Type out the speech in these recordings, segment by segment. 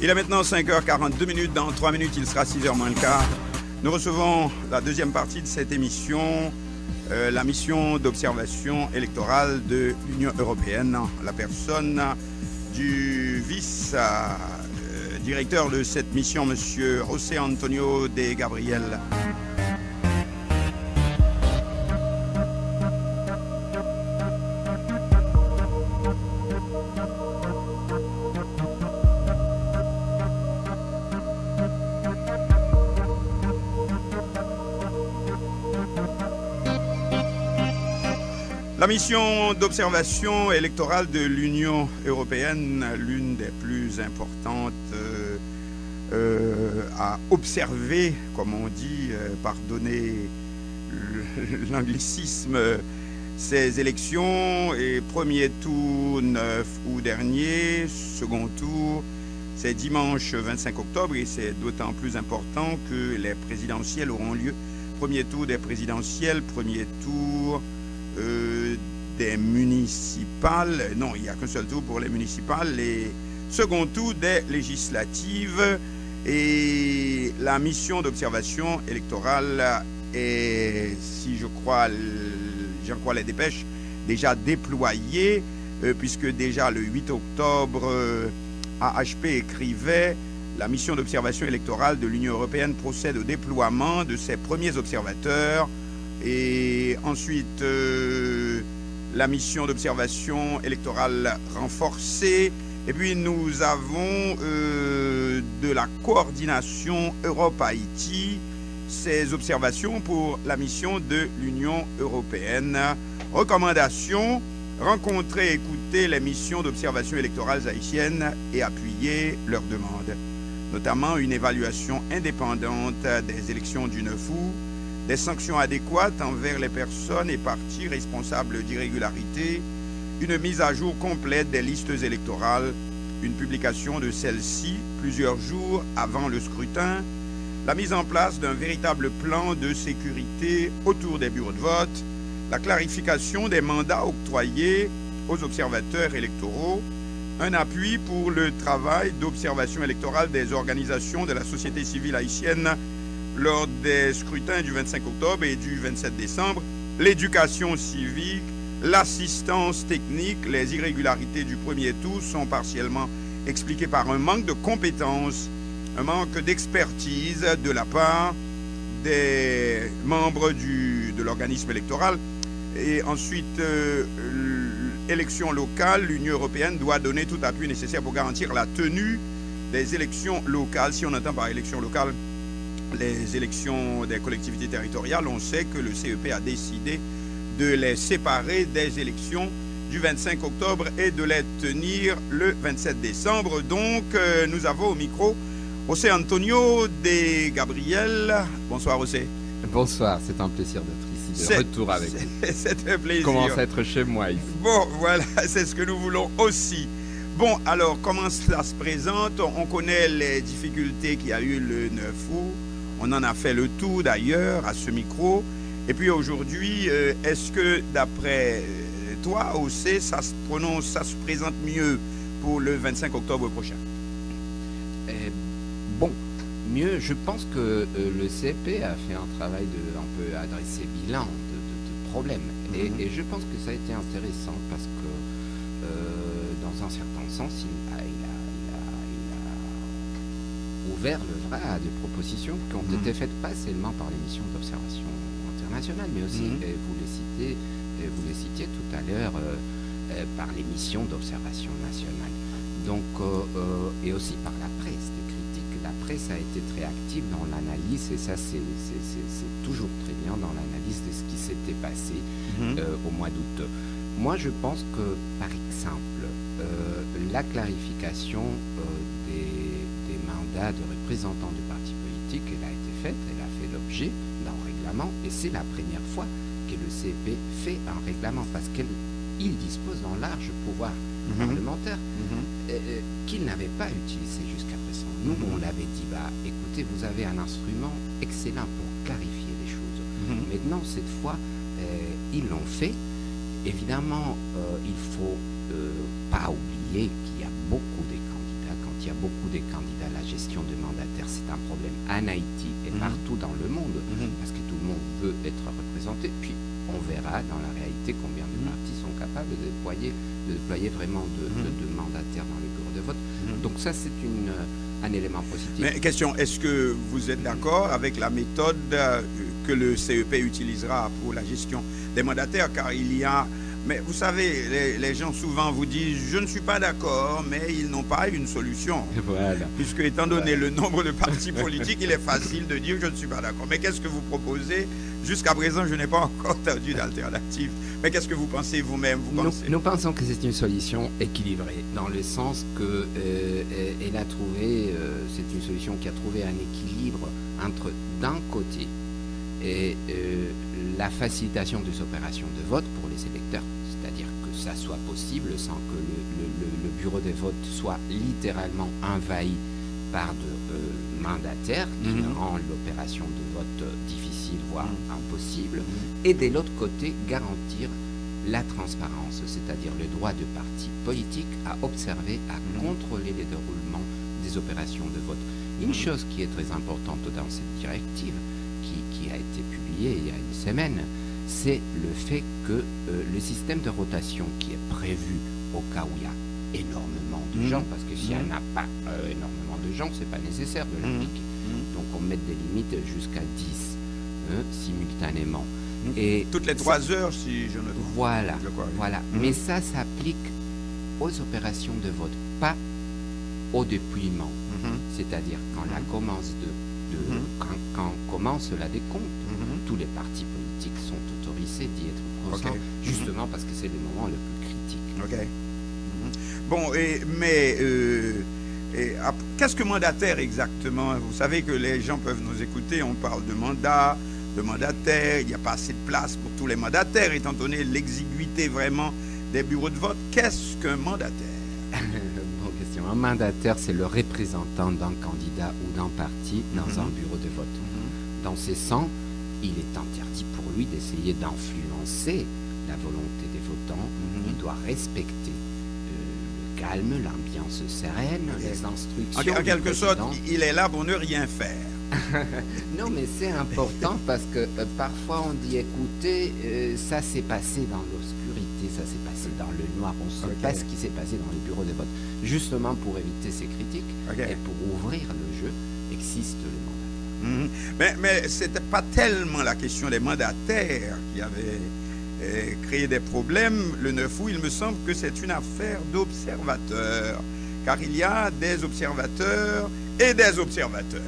Il est maintenant 5h42. Dans 3 minutes, il sera 6h moins le quart. Nous recevons la deuxième partie de cette émission, la mission d'observation électorale de l'Union européenne, la personne du vice-directeur de cette mission, M. José Antonio de Gabriel. La mission d'observation électorale de l'Union européenne, l'une des plus importantes à observer, comme on dit, pardonnez l'anglicisme, ces élections. Et premier tour 9 août dernier, second tour, c'est dimanche 25 octobre et c'est d'autant plus important que les présidentielles auront lieu. Premier tour des présidentielles, premier tour des municipales, non, il n'y a qu'un seul tour pour les municipales, et second tour des législatives. Et la mission d'observation électorale est, si j'en crois les dépêches, déjà déployée, puisque déjà le 8 octobre, AHP écrivait: la mission d'observation électorale de l'Union européenne procède au déploiement de ses premiers observateurs. Et ensuite, la mission d'observation électorale renforcée. Et puis, nous avons de la coordination Europe-Haïti, ces observations pour la mission de l'Union européenne. Recommandation: rencontrer et écouter les missions d'observation électorale haïtiennes et appuyer leurs demandes. Notamment une évaluation indépendante des élections du 9 août, des sanctions adéquates envers les personnes et partis responsables d'irrégularités, une mise à jour complète des listes électorales, une publication de celles-ci plusieurs jours avant le scrutin, la mise en place d'un véritable plan de sécurité autour des bureaux de vote, la clarification des mandats octroyés aux observateurs électoraux, un appui pour le travail d'observation électorale des organisations de la société civile haïtienne lors des scrutins du 25 octobre et du 27 décembre, l'éducation civique, l'assistance technique. Les irrégularités du premier tour sont partiellement expliquées par un manque de compétences, un manque d'expertise de la part des membres de l'organisme électoral. Et ensuite, élections locales, l'Union européenne doit donner tout appui nécessaire pour garantir la tenue des élections locales. Si on entend par élections locales les élections des collectivités territoriales, on sait que le CEP a décidé de les séparer des élections du 25 octobre et de les tenir le 27 décembre. Donc, nous avons au micro José Antonio de Gabriel. Bonsoir, José. Bonsoir, c'est un plaisir d'être ici, de retour avec vous. C'est un plaisir. Commence à être chez moi ici. Bon, voilà, c'est ce que nous voulons aussi. Bon, alors, comment cela se présente? On connaît les difficultés qu'il y a eu le 9 août. On en a fait le tour d'ailleurs à ce micro. Et puis aujourd'hui, est-ce que d'après toi, José, ça se présente mieux pour le 25 octobre prochain? Bon, mieux, je pense que le CEP a fait un travail de un peu adresser bilan de problèmes. Et je pense que ça a été intéressant parce que dans un certain sens, il a ouvert le vrai à des propositions qui ont été faites pas seulement par les missions d'observation internationale, mais aussi, vous les citiez tout à l'heure, par les missions d'observation nationale. Donc, et aussi par la presse des critiques. La presse a été très active dans l'analyse, et ça c'est toujours très bien dans l'analyse de ce qui s'était passé au mois d'août. Moi, je pense que, par exemple, la clarification des mandats de représentants du parti politique, elle a été faite, elle a fait l'objet d'un règlement, et c'est la première fois que le CEP fait un règlement, parce qu'il dispose d'un large pouvoir parlementaire qu'il n'avait pas utilisé jusqu'à présent. Nous, on l'avait dit, écoutez, vous avez un instrument excellent pour clarifier les choses. Maintenant, cette fois, ils l'ont fait. Évidemment, il ne faut pas oublier qu'il y a beaucoup de candidats, quand il y a beaucoup de candidats, la gestion de mandataires, c'est un problème en Haïti et partout dans le monde, parce que tout le monde veut être représenté. Puis on verra dans la réalité combien de partis sont capables de déployer vraiment de mandataires dans les bureaux de vote. Donc ça, c'est un élément positif. Mais question, est-ce que vous êtes d'accord avec la méthode que le CEP utilisera pour la gestion des mandataires? Car il y a... Mais vous savez, les gens souvent vous disent « je ne suis pas d'accord », mais ils n'ont pas une solution. Voilà. Puisque étant donné le nombre de partis politiques, il est facile de dire « je ne suis pas d'accord ». Mais qu'est-ce que vous proposez? Jusqu'à présent, je n'ai pas encore entendu d'alternative. Mais qu'est-ce que vous pensez vous-même? Nous pensons que c'est une solution équilibrée, dans le sens que elle a trouvé, c'est une solution qui a trouvé un équilibre entre, d'un côté, la facilitation des opérations de vote pour les électeurs, c'est-à-dire que ça soit possible sans que le bureau de vote soit littéralement envahi par de mandataires qui rendent l'opération de vote difficile, voire impossible, et de l'autre côté, garantir la transparence, c'est-à-dire le droit de partis politiques à observer, à contrôler les déroulements des opérations de vote. Une chose qui est très importante dans cette directive, qui a été publiée il y a une semaine, c'est le fait que le système de rotation qui est prévu au cas où il y a énormément de gens, parce que s'il n'y en a pas énormément de gens, c'est pas nécessaire de l'appliquer. Donc on met des limites jusqu'à 10 simultanément. Et toutes les 3 heures, si je ne trompe pas. Voilà. Mais ça s'applique aux opérations de vote, pas au dépouillement. C'est-à-dire quand quand commence la décompte, tous les partis politiques sont autorisés d'y être présents, justement parce que c'est le moment le plus critique. Bon, qu'est-ce que mandataire exactement? Vous savez que les gens peuvent nous écouter, on parle de mandat, de mandataire, il n'y a pas assez de place pour tous les mandataires, étant donné l'exiguïté vraiment des bureaux de vote. Qu'est-ce qu'un mandataire? Bonne question. Un mandataire, c'est le représentant d'un candidat ou d'un parti dans un bureau de vote. Dans ce sens, il est interdit pour lui d'essayer d'influencer la volonté des votants. Il doit respecter le calme, l'ambiance sereine, les instructions. En quelque sorte, il est là pour ne rien faire. Non, mais c'est important parce que parfois on dit écoutez, ça s'est passé dans l'obscurité, ça s'est passé dans le noir, on ne sait pas ce qui s'est passé dans les bureaux de vote. Justement pour éviter ces critiques et pour ouvrir le jeu, existe le mandataire. Mais ce n'était pas tellement la question des mandataires qui avait créé des problèmes. Le 9 août, il me semble que c'est une affaire d'observateurs, car il y a des observateurs et des observateurs.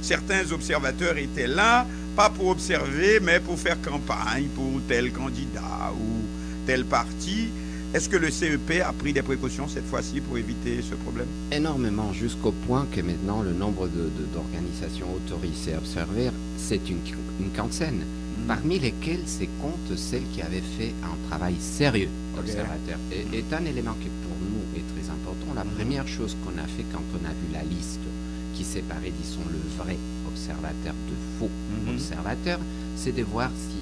Certains observateurs étaient là, pas pour observer, mais pour faire campagne pour tel candidat ou tel parti. Est-ce que le CEP a pris des précautions cette fois-ci pour éviter ce problème? Énormément, jusqu'au point que maintenant le nombre d'organisations autorisées à observer, c'est une quinzaine, parmi lesquelles se compte celles qui avaient fait un travail sérieux observateur. Et est un élément qui pour nous est très important. La première chose qu'on a fait quand on a vu la liste qui séparait, disons, le vrai observateur de faux observateurs, c'est de voir si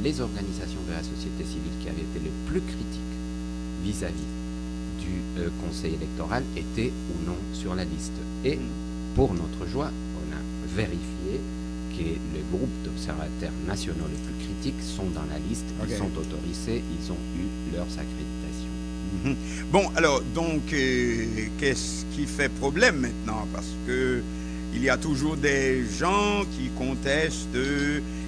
les organisations de la société civile qui avaient été les plus critiques vis-à-vis du conseil électoral étaient ou non sur la liste. Et pour notre joie, on a vérifié que les groupes d'observateurs nationaux les plus critiques sont dans la liste, ils sont autorisés, ils ont eu leurs accréditations. Bon, alors, donc, qu'est-ce qui fait problème maintenant? Parce que il y a toujours des gens qui contestent.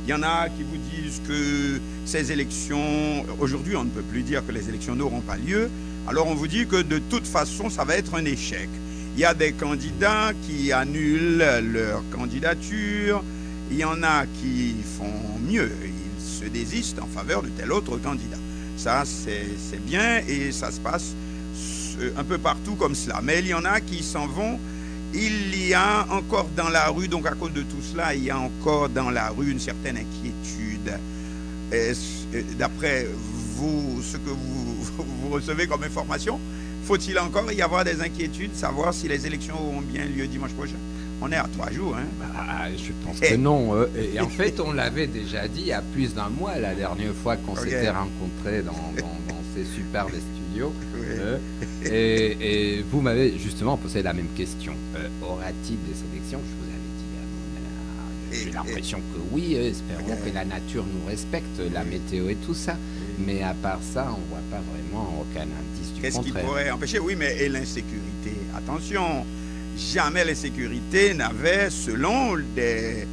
Il y en a qui vous disent que ces élections, aujourd'hui, on ne peut plus dire que les élections n'auront pas lieu. Alors, on vous dit que de toute façon, ça va être un échec. Il y a des candidats qui annulent leur candidature. Il y en a qui font mieux. Ils se désistent en faveur de tel autre candidat. Ça, c'est bien et ça se passe un peu partout comme cela. Mais il y en a qui s'en vont. Il y a encore dans la rue, donc à cause de tout cela, il y a encore dans la rue une certaine inquiétude. D'après vous, ce que vous recevez comme information, faut-il encore y avoir des inquiétudes, savoir si les élections auront bien lieu dimanche prochain? On est à 3 jours, hein? Je pense que non. Et en fait, on l'avait déjà dit il y a plus d'un mois, la dernière fois qu'on s'était rencontrés dans ces superbes studios studio. Oui. Et vous m'avez justement posé la même question. Aura-t-il des sélections? Je vous avais dit, j'ai l'impression que oui. Espérons que la nature nous respecte, la météo et tout ça. Mais à part ça, on ne voit pas vraiment aucun indice du Qu'est-ce qui contraire. pourrait empêcher? Oui, mais et l'insécurité? Attention, jamais l'insécurité n'avait, selon des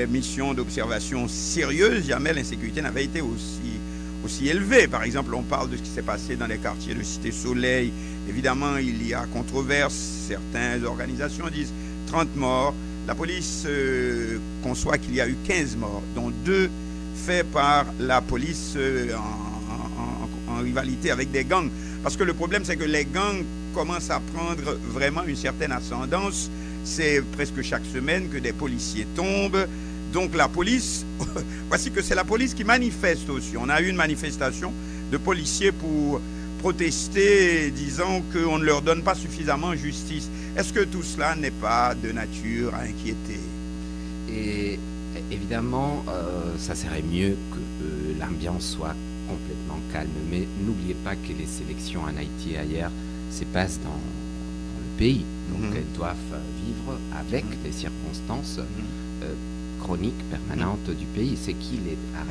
missions d'observation sérieuses, jamais l'insécurité n'avait été aussi élevée. Par exemple, on parle de ce qui s'est passé dans les quartiers de Cité Soleil. Évidemment, il y a controverse. Certaines organisations disent 30 morts. La police conçoit qu'il y a eu 15 morts, dont 2 faits par la police en rivalité avec des gangs. Parce que le problème, c'est que les gangs commencent à prendre vraiment une certaine ascendance. C'est presque chaque semaine que des policiers tombent. Donc la police, voici que c'est la police qui manifeste aussi. On a eu une manifestation de policiers pour protester, disant qu'on ne leur donne pas suffisamment justice. Est-ce que tout cela n'est pas de nature à inquiéter? Et évidemment, ça serait mieux que l'ambiance soit complètement calme. Mais n'oubliez pas que les sélections en Haïti et ailleurs se passent dans le pays. Donc elles doivent vivre avec les circonstances chroniques, permanentes du pays. C'est qu'il est à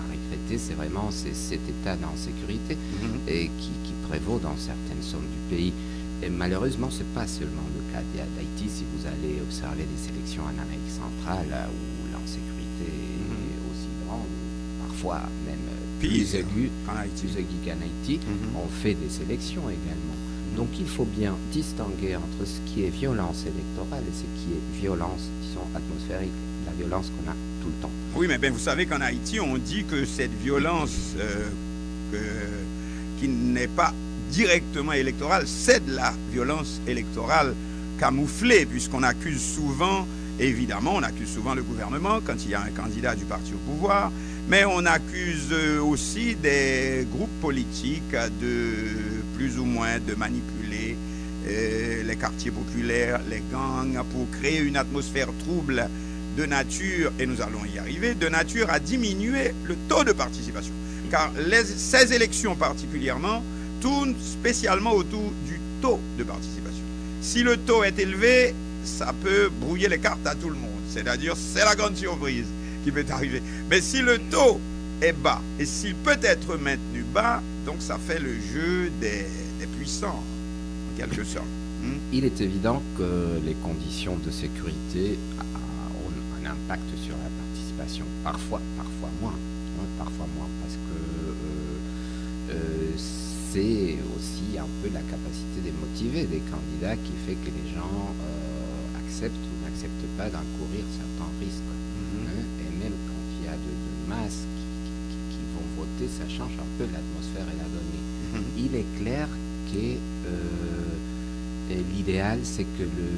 regretter, c'est vraiment cet état d'insécurité et qui prévaut dans certaines zones du pays. Et malheureusement, ce n'est pas seulement le cas d'Haïti. Si vous allez observer des sélections en Amérique centrale où l'insécurité est aussi grande, parfois même plus aiguë qu'en Haïti, on fait des sélections également. Donc il faut bien distinguer entre ce qui est violence électorale et ce qui est violence, disons, atmosphérique, la violence qu'on a tout le temps. Oui, mais ben, vous savez qu'en Haïti, on dit que cette violence qui n'est pas directement électorale, c'est de la violence électorale camouflée, puisqu'on accuse souvent, évidemment, on accuse souvent le gouvernement quand il y a un candidat du parti au pouvoir, mais on accuse aussi des groupes politiques de plus ou moins de manipuler les quartiers populaires, les gangs, pour créer une atmosphère trouble de nature, et nous allons y arriver, de nature à diminuer le taux de participation. Car ces élections particulièrement tournent spécialement autour du taux de participation. Si le taux est élevé, ça peut brouiller les cartes à tout le monde. C'est-à-dire, c'est la grande surprise qui peut arriver. Mais si le taux est bas, et s'il peut être maintenu bas, donc ça fait le jeu des puissants, en quelque sorte. Il est évident que les conditions de sécurité ont un impact sur la participation. Parfois moins. Parce que c'est aussi un peu la capacité de motiver des candidats qui fait que les gens acceptent ou n'acceptent pas d'encourir certains risques. Et même quand il y a de masses qui vont voter, ça change un peu l'atmosphère et la donnée. Il est clair que l'idéal, c'est que le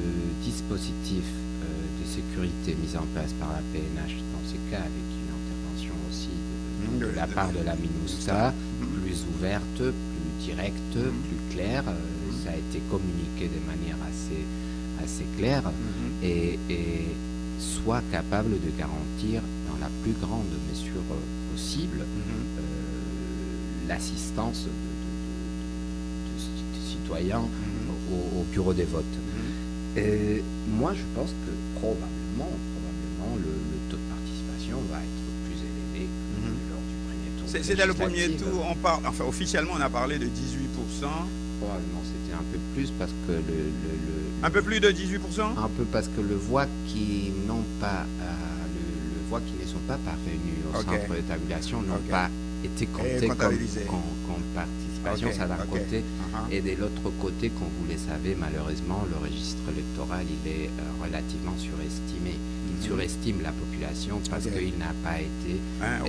dispositif de sécurité mis en place par la PNH, dans ce cas avec une intervention aussi de la part de la MINUSTAH, plus ouverte, plus directe, plus claire, ça a été communiqué de manière assez claire, et soit capable de garantir dans la plus grande mesure possible l'assistance de citoyens au bureau des votes. Moi, je pense que probablement le taux de participation va être plus élevé que lors du premier tour. C'est dans le premier tour, on parle, enfin officiellement on a parlé de 18%. Probablement c'était un peu plus parce que un peu plus de 18%. Un peu parce que le voix qui n'ont pas le voix qui ne sont pas parvenus au centre de tabulation n'ont pas été comptés comme participation, ça d'un côté. Et de l'autre côté, comme vous le savez, malheureusement, le registre électoral, il est relativement surestimé. Il surestime la population parce qu'il n'a pas été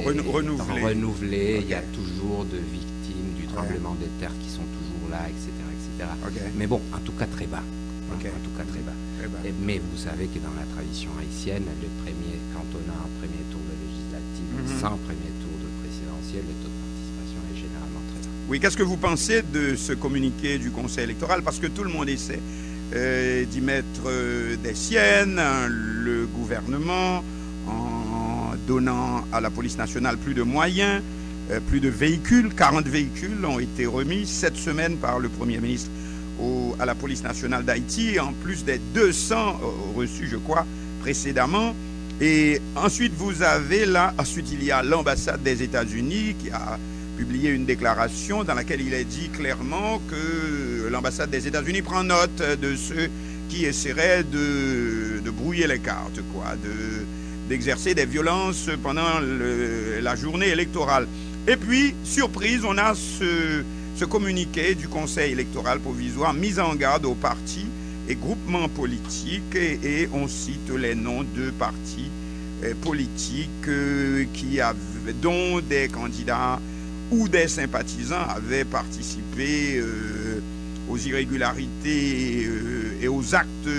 renouvelé. Il y a toujours de victimes du tremblement des terres qui sont toujours là, etc. Mais bon, en tout cas très bas. Mais vous savez que dans la tradition haïtienne, quand on a un premier tour de législative sans premier tour de présidentiel, le taux de participation est généralement très bas. Oui, qu'est-ce que vous pensez de ce communiqué du Conseil électoral? Parce que tout le monde essaie d'y mettre des siennes, le gouvernement, en donnant à la police nationale plus de moyens, plus de véhicules, 40 véhicules ont été remis cette semaine par le Premier ministre à la police nationale d'Haïti, en plus des 200 reçus, je crois, précédemment. Et ensuite, il y a l'ambassade des États-Unis qui a publié une déclaration dans laquelle il est dit clairement que l'ambassade des États-Unis prend note de ceux qui essaieraient de brouiller les cartes, d'exercer des violences pendant la journée électorale. Et puis, surprise, on a ce communiqué du Conseil électoral provisoire, mise en garde aux partis et groupements politiques, et on cite les noms de partis politiques dont des candidats ou des sympathisants avaient participé aux irrégularités et aux actes,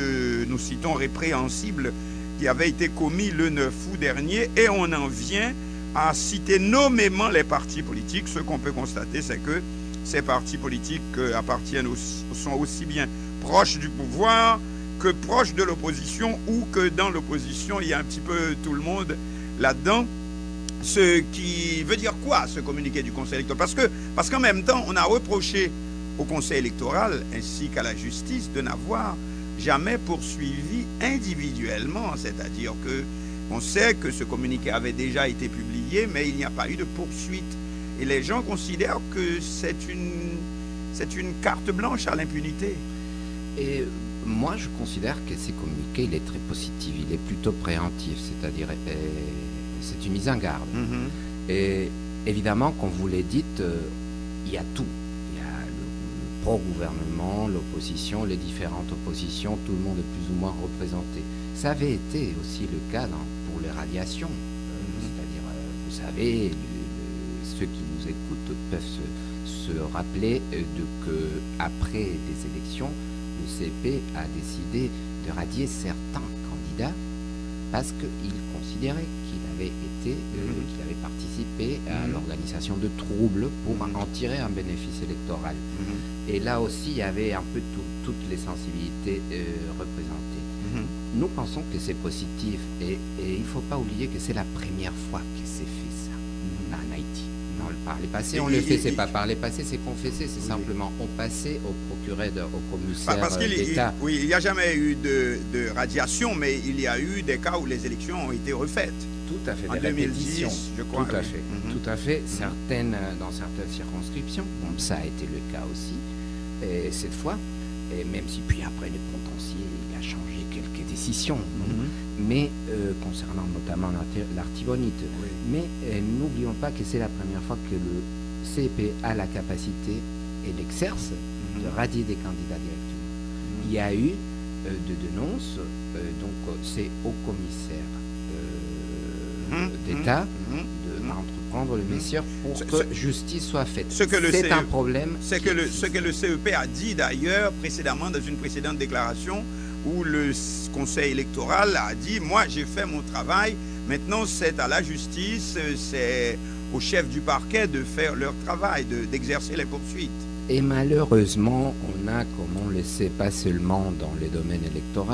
nous citons, répréhensibles qui avaient été commis le 9 août dernier, et on en vient à citer nommément les partis politiques. Ce qu'on peut constater, c'est que ces partis politiques sont aussi bien proches du pouvoir que proches de l'opposition, ou que dans l'opposition, il y a un petit peu tout le monde là-dedans. Ce qui veut dire quoi, ce communiqué du Conseil électoral? Parce qu'en même temps, on a reproché au Conseil électoral ainsi qu'à la justice de n'avoir jamais poursuivi individuellement, c'est-à-dire que on sait que ce communiqué avait déjà été publié, mais il n'y a pas eu de poursuite. Et les gens considèrent que c'est une carte blanche à l'impunité. Et moi, je considère que ces communiqués, il est très positif, il est plutôt préemptif, c'est-à-dire c'est une mise en garde. Et évidemment, comme vous l'avez dit, il y a tout. Il y a le pro-gouvernement, l'opposition, les différentes oppositions, tout le monde est plus ou moins représenté. Ça avait été aussi le cas pour les radiations. C'est-à-dire, vous savez, ceux qui nous écoutent peuvent se rappeler que après les élections, le CEP a décidé de radier certains candidats parce qu'il considérait qu'il avait participé à l'organisation de troubles pour en tirer un bénéfice électoral. Et là aussi, il y avait un peu toutes les sensibilités représentées. Nous pensons que c'est positif, et il ne faut pas oublier que c'est la première fois que c'est fait ça en Haïti. Par les passés, on le fait, c'est pas par les passés, c'est confessé, c'est simplement on passait au procureur, au commissaire d'État. Oui, il n'y a jamais eu de radiation, mais il y a eu des cas où les élections ont été refaites. Tout à fait. En 2010, je crois. Tout à fait. Tout à fait. Dans certaines circonscriptions, ça a été le cas aussi. Et cette fois, et même si puis après le contentieux, il a changé quelques décisions, mais concernant notamment l'Artibonite. Oui. Mais n'oublions pas que c'est la première fois que le CEP a la capacité et l'exerce de radier des candidats directement. Il y a eu de dénonces, donc c'est au commissaire d'État d'entreprendre le nécessaire pour que justice soit faite. C'est un problème. Ce que le CEP a dit d'ailleurs précédemment dans une précédente déclaration, où le Conseil électoral a dit « Moi, j'ai fait mon travail, maintenant c'est à la justice, c'est au chef du parquet de faire leur travail, d'exercer les poursuites. » Et malheureusement, on a, comme on le sait pas seulement dans les domaines électoraux,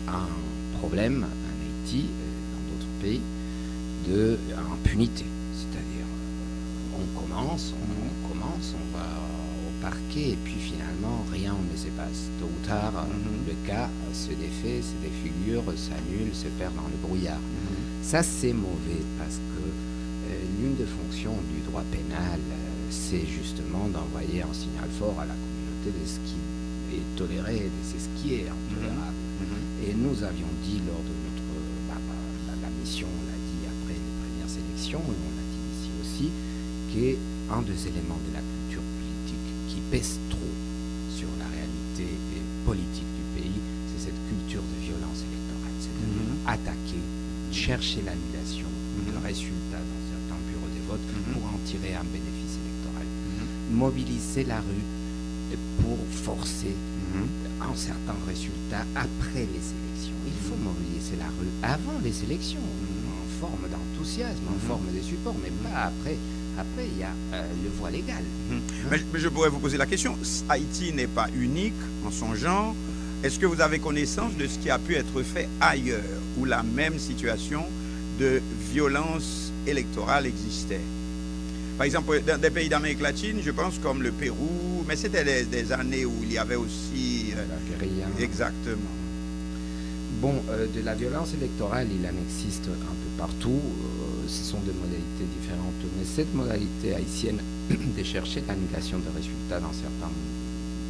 un problème en Haïti, dans d'autres pays, d'impunité. C'est-à-dire, on commence, on va au parquet, et puis finalement, rien ne se passe. Tôt ou tard, le cas se défait, se défigure, s'annule, se perd dans le brouillard. Ça, c'est mauvais, parce que l'une des fonctions du droit pénal, c'est justement d'envoyer un signal fort à la communauté de ce qui est toléré, de ce qui est intolérable. Et nous avions dit lors de notre la mission, on l'a dit après les premières élections, et on l'a dit ici aussi, qu'un des éléments de la culture politique qui pèse trop sur la réalité politique du pays, c'est cette culture de violence électorale, c'est-à-dire attaquer, chercher l'annulation de résultats dans certains bureaux de vote pour en tirer un bénéfice électoral. Mobiliser la rue pour forcer un certain résultat après les élections. Il faut mobiliser la rue avant les élections, en forme d'enthousiasme, en forme de support, mais pas après. Après, il y a le voie légal. Mais je pourrais vous poser la question. Haïti n'est pas unique en son genre. Est-ce que vous avez connaissance de ce qui a pu être fait ailleurs, où la même situation de violence électorale existait? Par exemple, dans des pays d'Amérique latine, je pense comme le Pérou, mais c'était des années où il y avait aussi... la guérilla. Exactement. Bon, de la violence électorale, il en existe un peu partout. Ce sont des modalités différentes. Mais cette modalité haïtienne de chercher l'annulation des résultats dans certains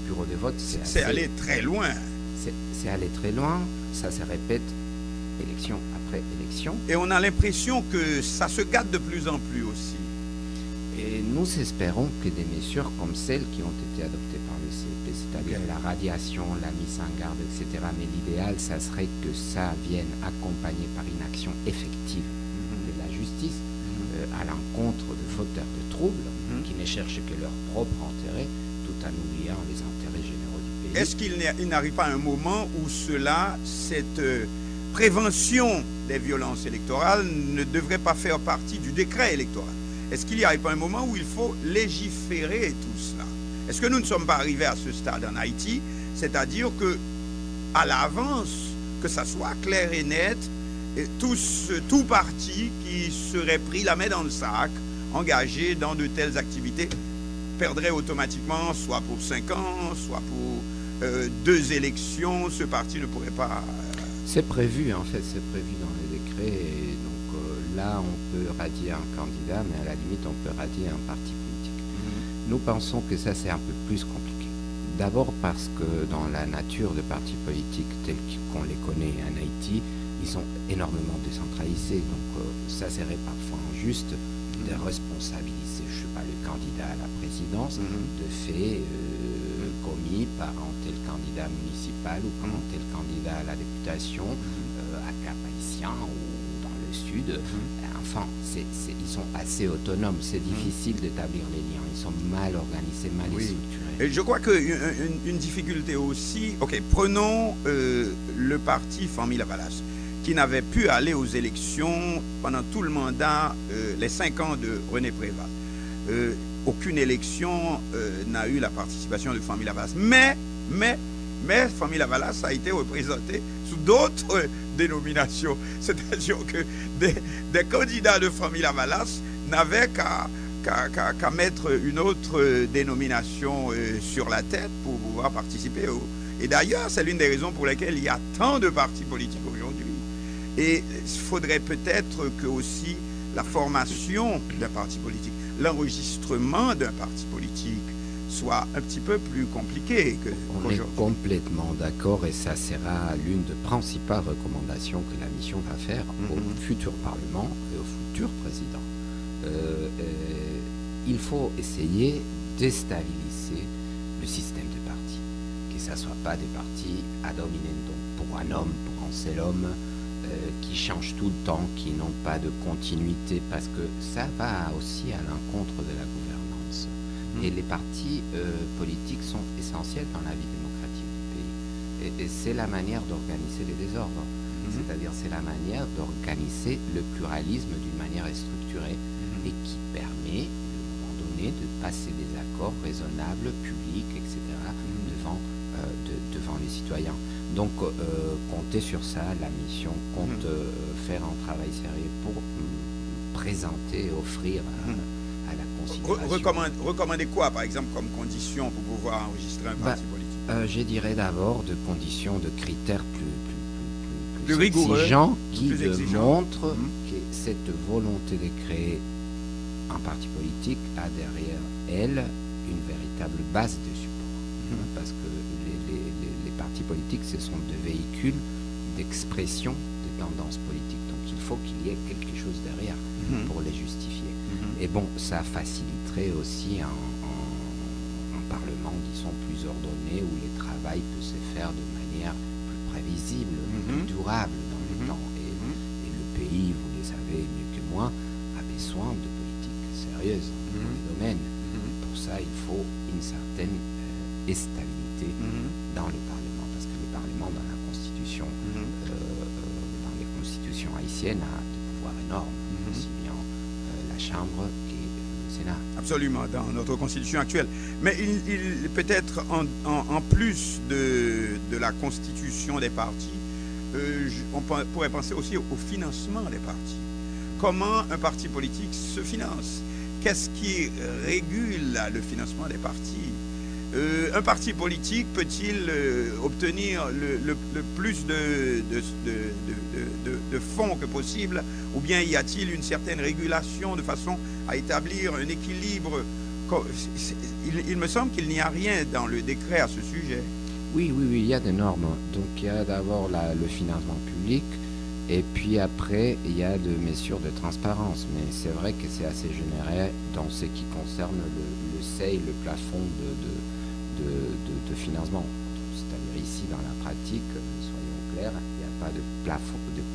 bureaux de vote, c'est allé très loin. C'est allé très loin. Ça se répète élection après élection. Et on a l'impression que ça se gâte de plus en plus aussi. Et nous espérons que des mesures comme celles qui ont été adoptées par le CEP, c'est-à-dire la radiation, la mise en garde, etc., mais l'idéal, ça serait que ça vienne accompagné par une action effective de la justice à l'encontre de fauteurs de troubles qui ne cherchent que leur propre intérêt tout en oubliant les intérêts généraux du pays. Est-ce qu'il n'arrive pas un moment où cette prévention des violences électorales ne devrait pas faire partie du décret électoral? Est-ce qu'il n'y a pas un moment où il faut légiférer tout cela? Est-ce que nous ne sommes pas arrivés à ce stade en Haïti, c'est-à-dire que à l'avance, que ça soit clair et net, et tout parti qui serait pris la main dans le sac, engagé dans de telles activités, perdrait automatiquement, soit pour 5 ans, soit pour 2 élections, ce parti ne pourrait pas... C'est prévu, en fait, c'est prévu dans les décrets. Et donc là, on peut radier un candidat, mais à la limite, on peut radier un parti politique. Nous pensons que ça, c'est un peu plus compliqué. D'abord parce que dans la nature de partis politiques tels qu'on les connaît en Haïti, ils sont énormément décentralisés. Donc ça serait parfois injuste de responsabiliser, je ne sais pas, le candidat à la présidence de faits commis par un tel candidat municipal ou par un tel candidat à la députation à Cap-Haïtien ou dans le sud. Enfin, ils sont assez autonomes. C'est difficile d'établir les liens. Ils sont mal organisés, mal structurés. Et je crois qu'une difficulté aussi... Ok, prenons le parti Famille Lavalas, qui n'avait pu aller aux élections pendant tout le mandat, les 5 ans de René Préval. Aucune élection n'a eu la participation de Famille Lavalas. Mais Famille Lavalas a été représentée sous d'autres dénominations. C'est-à-dire que des candidats de Famille Lavalas n'avaient qu'à mettre une autre dénomination sur la tête pour pouvoir participer. Et d'ailleurs, c'est l'une des raisons pour lesquelles il y a tant de partis politiques aujourd'hui. Et il faudrait peut-être que aussi la formation d'un parti politique, l'enregistrement d'un parti politique soit un petit peu plus compliqué On est complètement d'accord et ça sera l'une des principales recommandations que la mission va faire au futur Parlement et au futur président. Il faut essayer de stabiliser le système de partis, que ça ne soit pas des partis ad hominem, donc pour un homme, pour un seul homme, qui changent tout le temps, qui n'ont pas de continuité, parce que ça va aussi à l'encontre de la gouvernance. Et les partis politiques sont essentiels dans la vie démocratique du pays. Et c'est la manière d'organiser les désordres. C'est-à-dire c'est la manière d'organiser le pluralisme d'une manière structurée et qui permet, à un moment donné, de passer des accords raisonnables, publics, etc., devant les citoyens. Donc, comptez sur ça. La mission compte faire un travail sérieux pour présenter, offrir à la considération. Recommander quoi, par exemple, comme condition pour pouvoir enregistrer un parti politique? Je dirais d'abord de conditions, de critères plus rigoureux, exigeants qui démontrent que cette volonté de créer un parti politique a derrière elle une véritable base de support. Parce que les partis politiques, ce sont des véhicules d'expression des tendances politiques. Donc il faut qu'il y ait quelque chose derrière pour les justifier. Et bon, ça faciliterait aussi un Parlement, disons, plus ordonné, où le travail peut se faire de manière plus prévisible, plus durable dans le temps. Et le pays, vous le savez mieux que moi, a besoin de politiques sérieuses dans tous les domaines. Pour ça, il faut une certaine stabilité dans le Parlement, parce que le Parlement, dans la Constitution, dans les constitutions haïtiennes, a des pouvoirs énormes, aussi bien la Chambre que le Sénat. Absolument, dans notre Constitution actuelle. Mais il peut-être en plus de la constitution des partis, on pourrait penser aussi au financement des partis. Comment un parti politique se finance? qu'est-ce qui régule le financement des partis? Un parti politique peut-il obtenir le plus de fonds que possible, ou bien y a-t-il une certaine régulation de façon à établir un équilibre? Il me semble qu'il n'y a rien dans le décret à ce sujet. Oui, il y a des normes. Donc il y a d'abord le financement public, et puis après il y a des mesures de transparence. Mais c'est vrai que c'est assez généré dans ce qui concerne le seuil, le plafond de financement. C'est-à-dire ici, dans la pratique, soyons clairs, il n'y a pas de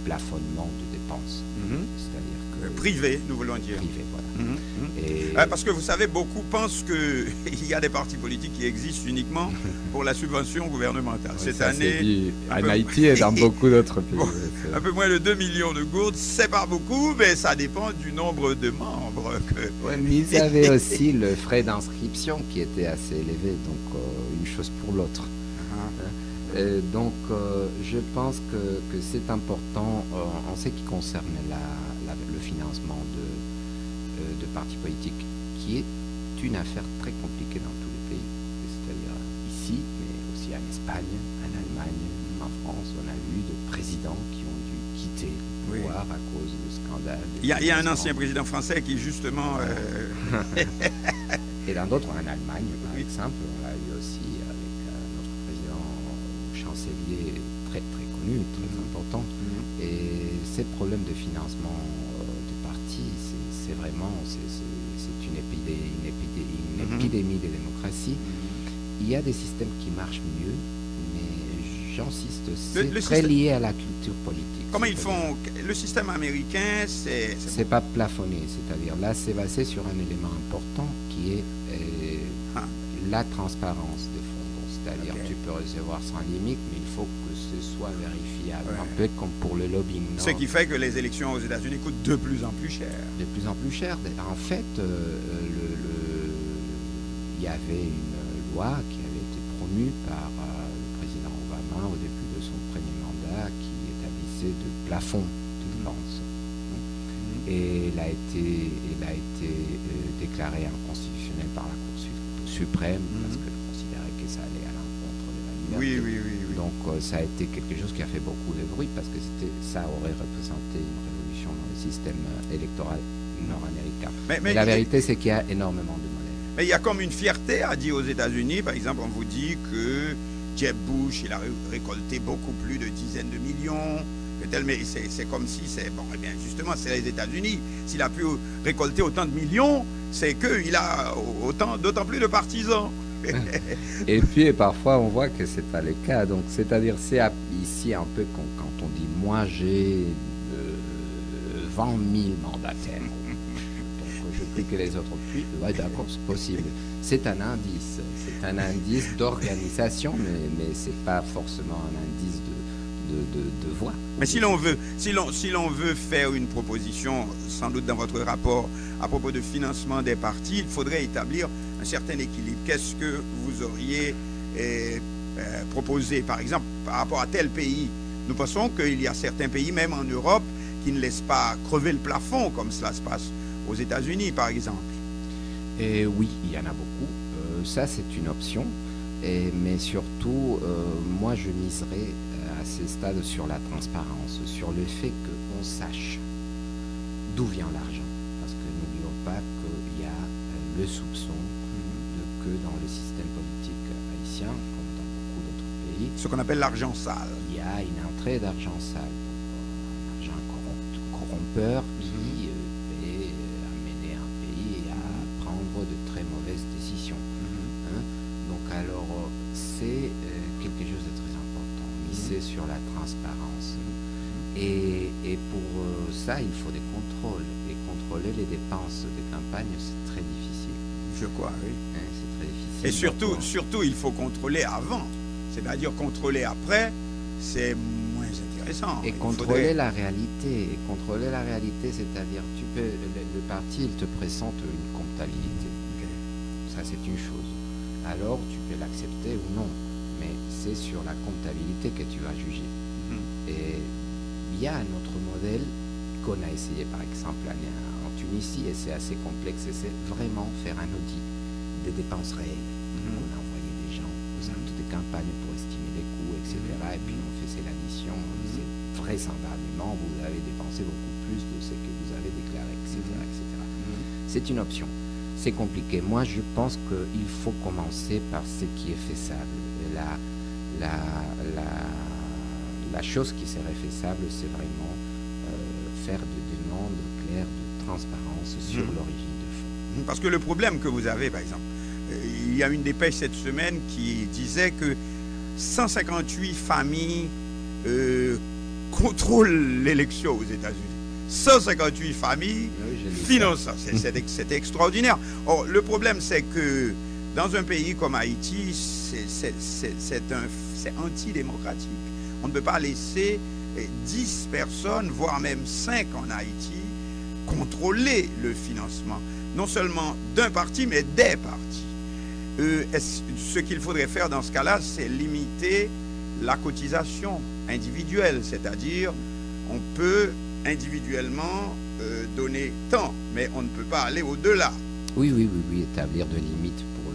plafonnement de dépenses. C'est-à-dire que... Privé, nous voulons dire. Privé, voilà. Et... parce que vous savez, beaucoup pensent qu'il y a des partis politiques qui existent uniquement pour la subvention gouvernementale. Oui, cette année... En Haïti et dans beaucoup d'autres pays. Bon, un peu moins de 2 millions de gourdes, c'est pas beaucoup, mais ça dépend du nombre de membres. Oui, mais ils avaient aussi le frais d'inscription qui était assez élevé, donc une chose pour l'autre. Donc je pense que c'est important en ce qui concerne le financement de partis politiques, qui est une affaire très compliquée dans tous les pays, c'est-à-dire ici, mais aussi en Espagne, en Allemagne, en France. On a eu des présidents qui ont dû quitter le pouvoir à cause de scandales. Il y a un ancien président français qui justement... Et dans d'autres, en Allemagne, par exemple, on l'a eu aussi avec notre président chancelier très connu, très important. Et ces problèmes de financement de partis, c'est vraiment une épidémie de démocratie. Il y a des systèmes qui marchent mieux, mais j'insiste, c'est très lié à la culture politique. Comment ils font? Le système américain, c'est pas plafonné, c'est-à-dire là, c'est basé sur un élément important qui est la transparence des fonds. C'est-à-dire tu peux recevoir sans limite, mais il faut que ce soit vérifiable, un peu comme pour le lobbying. Ce qui fait que les élections aux États-Unis coûtent de plus en plus cher. De plus en plus cher. En fait, il y avait une loi qui avait été promue par le président Obama au début de son premier mandat, qui établissait de plafonds de dépenses. Et elle a été déclarée inconstitutionnelle par la Cour suprême, parce qu'elle considérait que ça allait à l'encontre de la liberté. Oui. Donc ça a été quelque chose qui a fait beaucoup de bruit, parce que ça aurait représenté une révolution dans le système électoral nord-américain. Mais la vérité, c'est qu'il y a énormément de modèles. Mais il y a comme une fierté à dire aux États-Unis. Par exemple, on vous dit que Jeb Bush, il a récolté beaucoup plus de dizaines de millions. Mais c'est comme si justement, c'est les États-Unis. S'il a pu récolter autant de millions, c'est qu'il a d'autant plus de partisans. Et puis parfois on voit que c'est pas le cas. Donc c'est-à-dire c'est ici un peu quand on dit moi j'ai 20 000 mandataires. Donc je prie que les autres puissent. Ouais, d'accord, c'est possible. C'est un indice d'organisation, mais c'est pas forcément un indice de voix. Mais si l'on veut faire une proposition, sans doute dans votre rapport, à propos de financement des partis, il faudrait établir un certain équilibre. Qu'est-ce que vous auriez proposé, par exemple, par rapport à tel pays? Nous pensons qu'il y a certains pays, même en Europe, qui ne laissent pas crever le plafond, comme cela se passe aux États-Unis, par exemple. Et oui, il y en a beaucoup. Ça, c'est une option. Mais surtout, moi, je miserais à ce stade sur la transparence, sur le fait qu'on sache d'où vient l'argent. Parce que n'oublions pas qu'il y a le soupçon que dans le système politique haïtien, comme dans beaucoup d'autres pays, ce qu'on appelle l'argent sale. Il y a une entrée d'argent sale, un argent corrompeur qui peut amener un pays à prendre de très mauvaises décisions. Donc alors, c'est quelque chose de très important, miser sur la transparence. Et pour ça, il faut des contrôles. Et contrôler les dépenses de campagne, c'est très difficile. Je crois, oui. C'est très difficile. Et surtout, il faut contrôler avant. C'est-à-dire contrôler après, c'est moins intéressant. Et contrôler la réalité. Et contrôler la réalité, c'est-à-dire, le parti, il te présente une comptabilité. Ça, c'est une chose. Alors, tu peux l'accepter ou non. Mais c'est sur la comptabilité que tu vas juger. Et il y a un autre modèle qu'on a essayé, par exemple, en Tunisie, et c'est assez complexe, et c'est vraiment faire un audit des dépenses réelles. On a envoyé des gens aux centres de campagne pour estimer les coûts, etc. Et puis on fait l'addition. C'est vraisemblablement, vous avez dépensé beaucoup plus de ce que vous avez déclaré, etc. etc. C'est une option. C'est compliqué. Moi, je pense qu'il faut commencer par ce qui est faisable. La chose qui serait faisable, c'est vraiment faire des demandes claires de transparence sur l'origine de fonds. Parce que le problème que vous avez, par exemple, il y a une dépêche cette semaine qui disait que 158 familles contrôlent l'élection aux États-Unis. 158 familles financent ça. C'est extraordinaire. Or, le problème, c'est que dans un pays comme Haïti, c'est antidémocratique. On ne peut pas laisser 10 personnes, voire même 5 en Haïti, contrôler le financement, non seulement d'un parti, mais des partis. Ce qu'il faudrait faire dans ce cas-là, c'est limiter la cotisation individuelle, c'est-à-dire on peut individuellement donner tant, mais on ne peut pas aller au-delà. Oui, établir de limites pour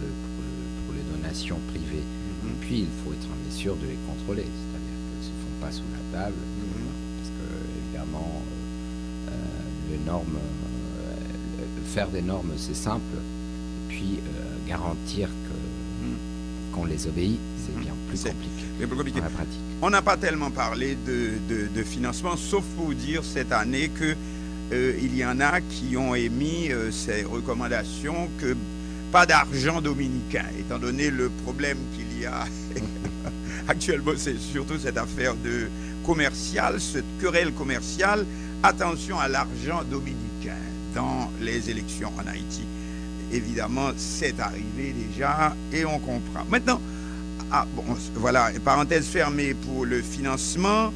les donations privées. Et puis, il faut être en mesure de les contrôler, c'est-à-dire qu'elles ne se font pas sous la table, parce que, évidemment, les normes, faire des normes, c'est simple, et puis garantir qu'on les obéit, c'est bien plus compliqué dans la pratique. On n'a pas tellement parlé de financement, sauf pour dire cette année que il y en a qui ont émis ces recommandations que pas d'argent dominicain, étant donné le problème qu'il y a actuellement, c'est surtout cette affaire de commerciale, cette querelle commerciale. Attention à l'argent dominicain dans les élections en Haïti. Évidemment, c'est arrivé déjà et on comprend. Maintenant, voilà, parenthèse fermée pour le financement.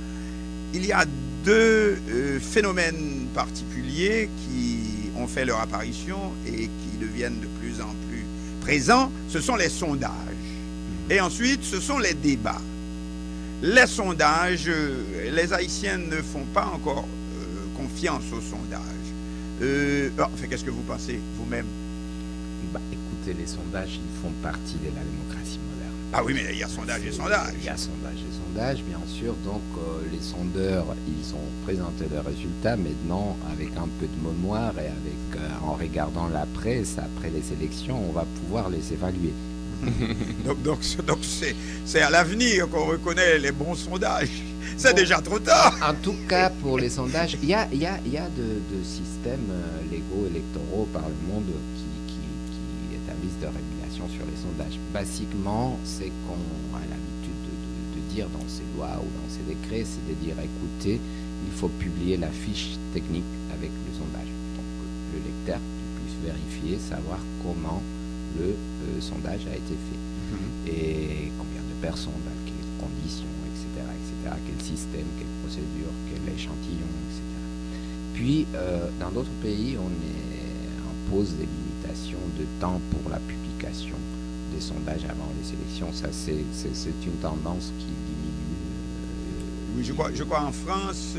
Il y a deux phénomènes particuliers qui ont fait leur apparition et qui deviennent de plus en plus présents. Ce sont les sondages. Et ensuite, ce sont les débats. Les sondages, les Haïtiens ne font pas encore confiance aux sondages. Qu'est-ce que vous pensez vous-même? Écoutez, les sondages, ils font partie de la démocratie moderne. Ah oui, mais il y a sondage et sondage. Il y a sondage et sondage, bien sûr. Donc, les sondeurs, ils ont présenté leurs résultats. Maintenant, avec un peu de mémoire et en regardant la presse, après les élections, on va pouvoir les évaluer. donc c'est à l'avenir qu'on reconnaît les bons sondages. C'est déjà trop tard. En tout cas, pour les sondages, il y a de systèmes légaux électoraux par le monde qui établissent de régulation sur les sondages. Basiquement, c'est qu'on a l'habitude de dire dans ces lois ou dans ces décrets, c'est de dire, écoutez, il faut publier la fiche technique avec le sondage. Donc, le lecteur puisse vérifier, savoir comment le sondage a été fait. Et combien de personnes, dans quelles conditions, etc., quel système, quelle procédure, quel échantillon, etc. Puis, dans d'autres pays, on impose des limitations de temps pour la publication des sondages avant les élections. Ça, c'est une tendance qui diminue. Oui, je crois en France,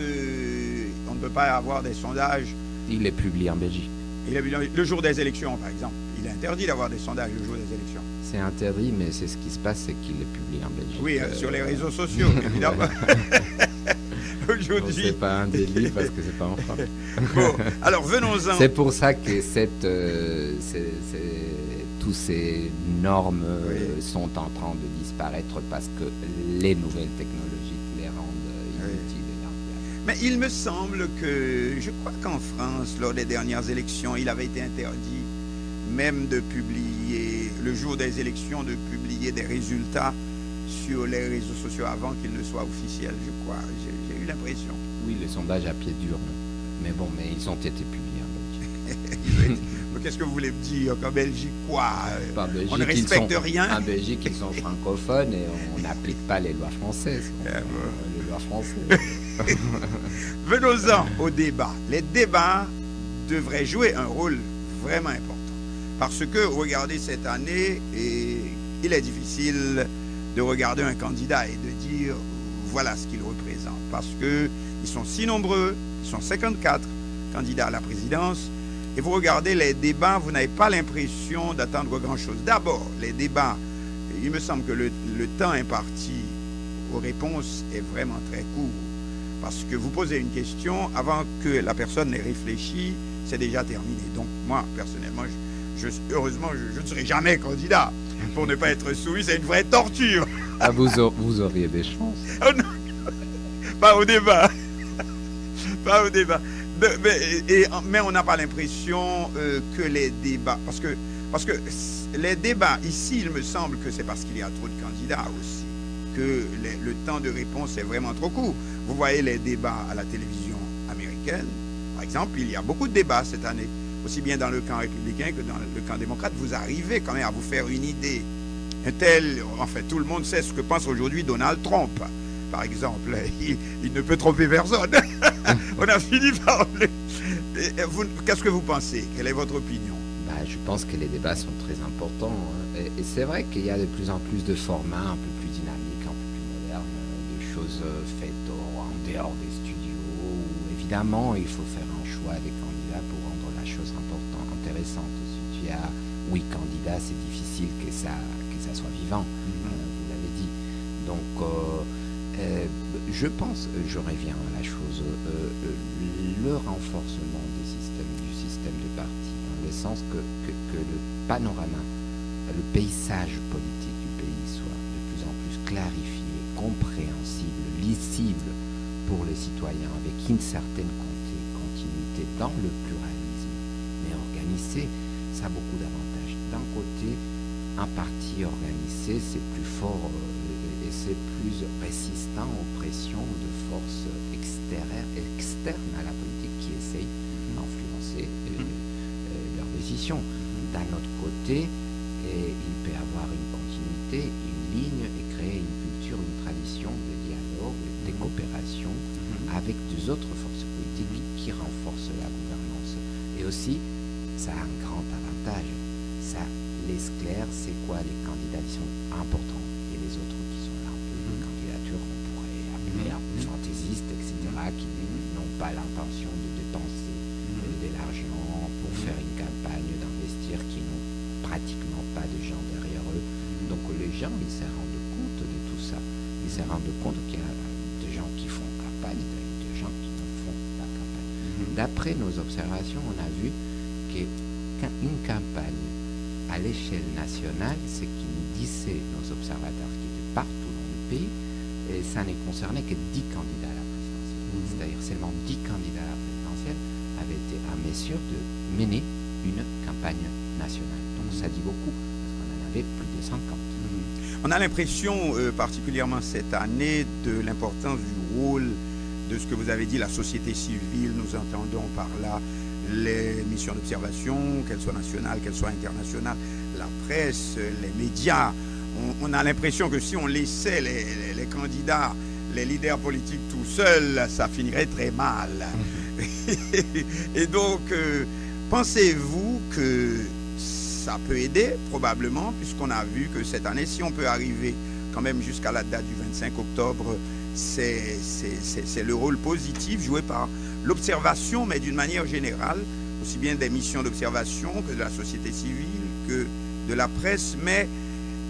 on ne peut pas avoir des sondages. Il est publié en Belgique. Le jour des élections, par exemple. Il est interdit d'avoir des sondages le jour des élections. C'est interdit, mais c'est ce qui se passe, c'est qu'il est publié en Belgique. Oui, sur les réseaux sociaux, évidemment. Aujourd'hui. C'est pas un délit parce que c'est pas en France. Bon, alors venons-en. C'est pour ça que tous ces normes sont en train de disparaître parce que les nouvelles technologies les rendent inutiles. Mais il me semble que, je crois qu'en France, lors des dernières élections, il avait été interdit même de publier, le jour des élections, de publier des résultats sur les réseaux sociaux avant qu'ils ne soient officiels, je crois. J'ai eu l'impression. Oui, les sondages à pied d'urne. Mais bon, ils ont été publiés en Belgique. Qu'est-ce que vous voulez me dire qu'en Belgique, quoi? Belgique, on ne respecte rien. En Belgique, ils sont francophones et on n'applique pas les lois françaises. Les lois françaises. Venons-en au débat. Les débats devraient jouer un rôle vraiment important. Parce que, regardez cette année, il est difficile de regarder un candidat et de dire voilà ce qu'il représente. Parce qu'ils sont si nombreux, ils sont 54 candidats à la présidence, et vous regardez les débats, vous n'avez pas l'impression d'attendre grand-chose. D'abord, les débats, il me semble que le temps imparti aux réponses est vraiment très court. Parce que vous posez une question, avant que la personne n'ait réfléchi, c'est déjà terminé. Donc moi, personnellement, heureusement, je ne serai jamais candidat. Pour ne pas être soumis, c'est une vraie torture. Ah, vous auriez des chances. Oh non, pas au débat. Pas au débat. Mais on n'a pas l'impression que les débats... Parce que les débats, ici, il me semble que c'est parce qu'il y a trop de candidats aussi, que le temps de réponse est vraiment trop court. Vous voyez les débats à la télévision américaine, par exemple, il y a beaucoup de débats cette année, aussi bien dans le camp républicain que dans le camp démocrate. Vous arrivez quand même à vous faire une idée. Enfin, tout le monde sait ce que pense aujourd'hui Donald Trump. Par exemple, il ne peut tromper personne. On a fini par... Qu'est-ce que vous pensez? Quelle est votre opinion? Je pense que les débats sont très importants. Et c'est vrai qu'il y a de plus en plus de formats un peu plus dynamiques, un peu plus modernes, de choses faites en dehors des studios. Où, évidemment, il faut faire un choix des candidats pour rendre la chose intéressante. Si tu as 8 candidats, c'est difficile que ça soit vivant. Vous l'avez dit. Donc, je pense, je reviens à la chose, le renforcement du système de parti, dans le sens que le panorama, le paysage politique du pays soit de plus en plus clarifié, compréhensible, lisible pour les citoyens, avec une certaine continuité dans le pluralisme, mais organisé, ça a beaucoup d'avantages. D'un côté, un parti organisé, c'est plus fort et c'est plus résistant aux pressions de forces externes à la politique qui essayent d'influencer leurs décisions. D'un autre côté, il peut y avoir une continuité, une ligne et créer une culture, une tradition de dialogue, de coopération avec des autres forces politiques qui renforcent la gouvernance. Et aussi, ça a un grand avantage. Ça laisse clair c'est quoi les candidats qui sont importants et les autres qui sont là un peu des candidatures qu'on pourrait appeler un peu fantaisistes, etc., qui n'ont pas l'intention de dépenser de l'argent pour faire une campagne, d'investir, qui n'ont pratiquement pas de gens derrière eux. Donc les gens, ils se rendent compte de tout ça. Ils se rendent compte qu'il y a des gens qui font campagne, des gens qui ne font pas campagne. D'après nos observations, on a vu qu'une campagne à l'échelle nationale, ce qui nous disaient nos observateurs qui étaient partout dans le pays, et ça ne concernait que 10 candidats à la présidentielle. C'est-à-dire seulement 10 candidats à la présidentielle avaient été en mesure de mener une campagne nationale. Donc ça dit beaucoup, parce qu'on en avait plus de 50. On a l'impression, particulièrement cette année, de l'importance du rôle de ce que vous avez dit, la société civile. Nous entendons par là les missions d'observation, qu'elles soient nationales, qu'elles soient internationales, la presse, les médias. On a l'impression que si on laissait les candidats, les leaders politiques tout seuls, ça finirait très mal. Et donc, pensez-vous que ça peut aider? Probablement, puisqu'on a vu que cette année, si on peut arriver quand même jusqu'à la date du 25 octobre, c'est le rôle positif joué par l'observation, mais d'une manière générale, aussi bien des missions d'observation que de la société civile, que de la presse. Mais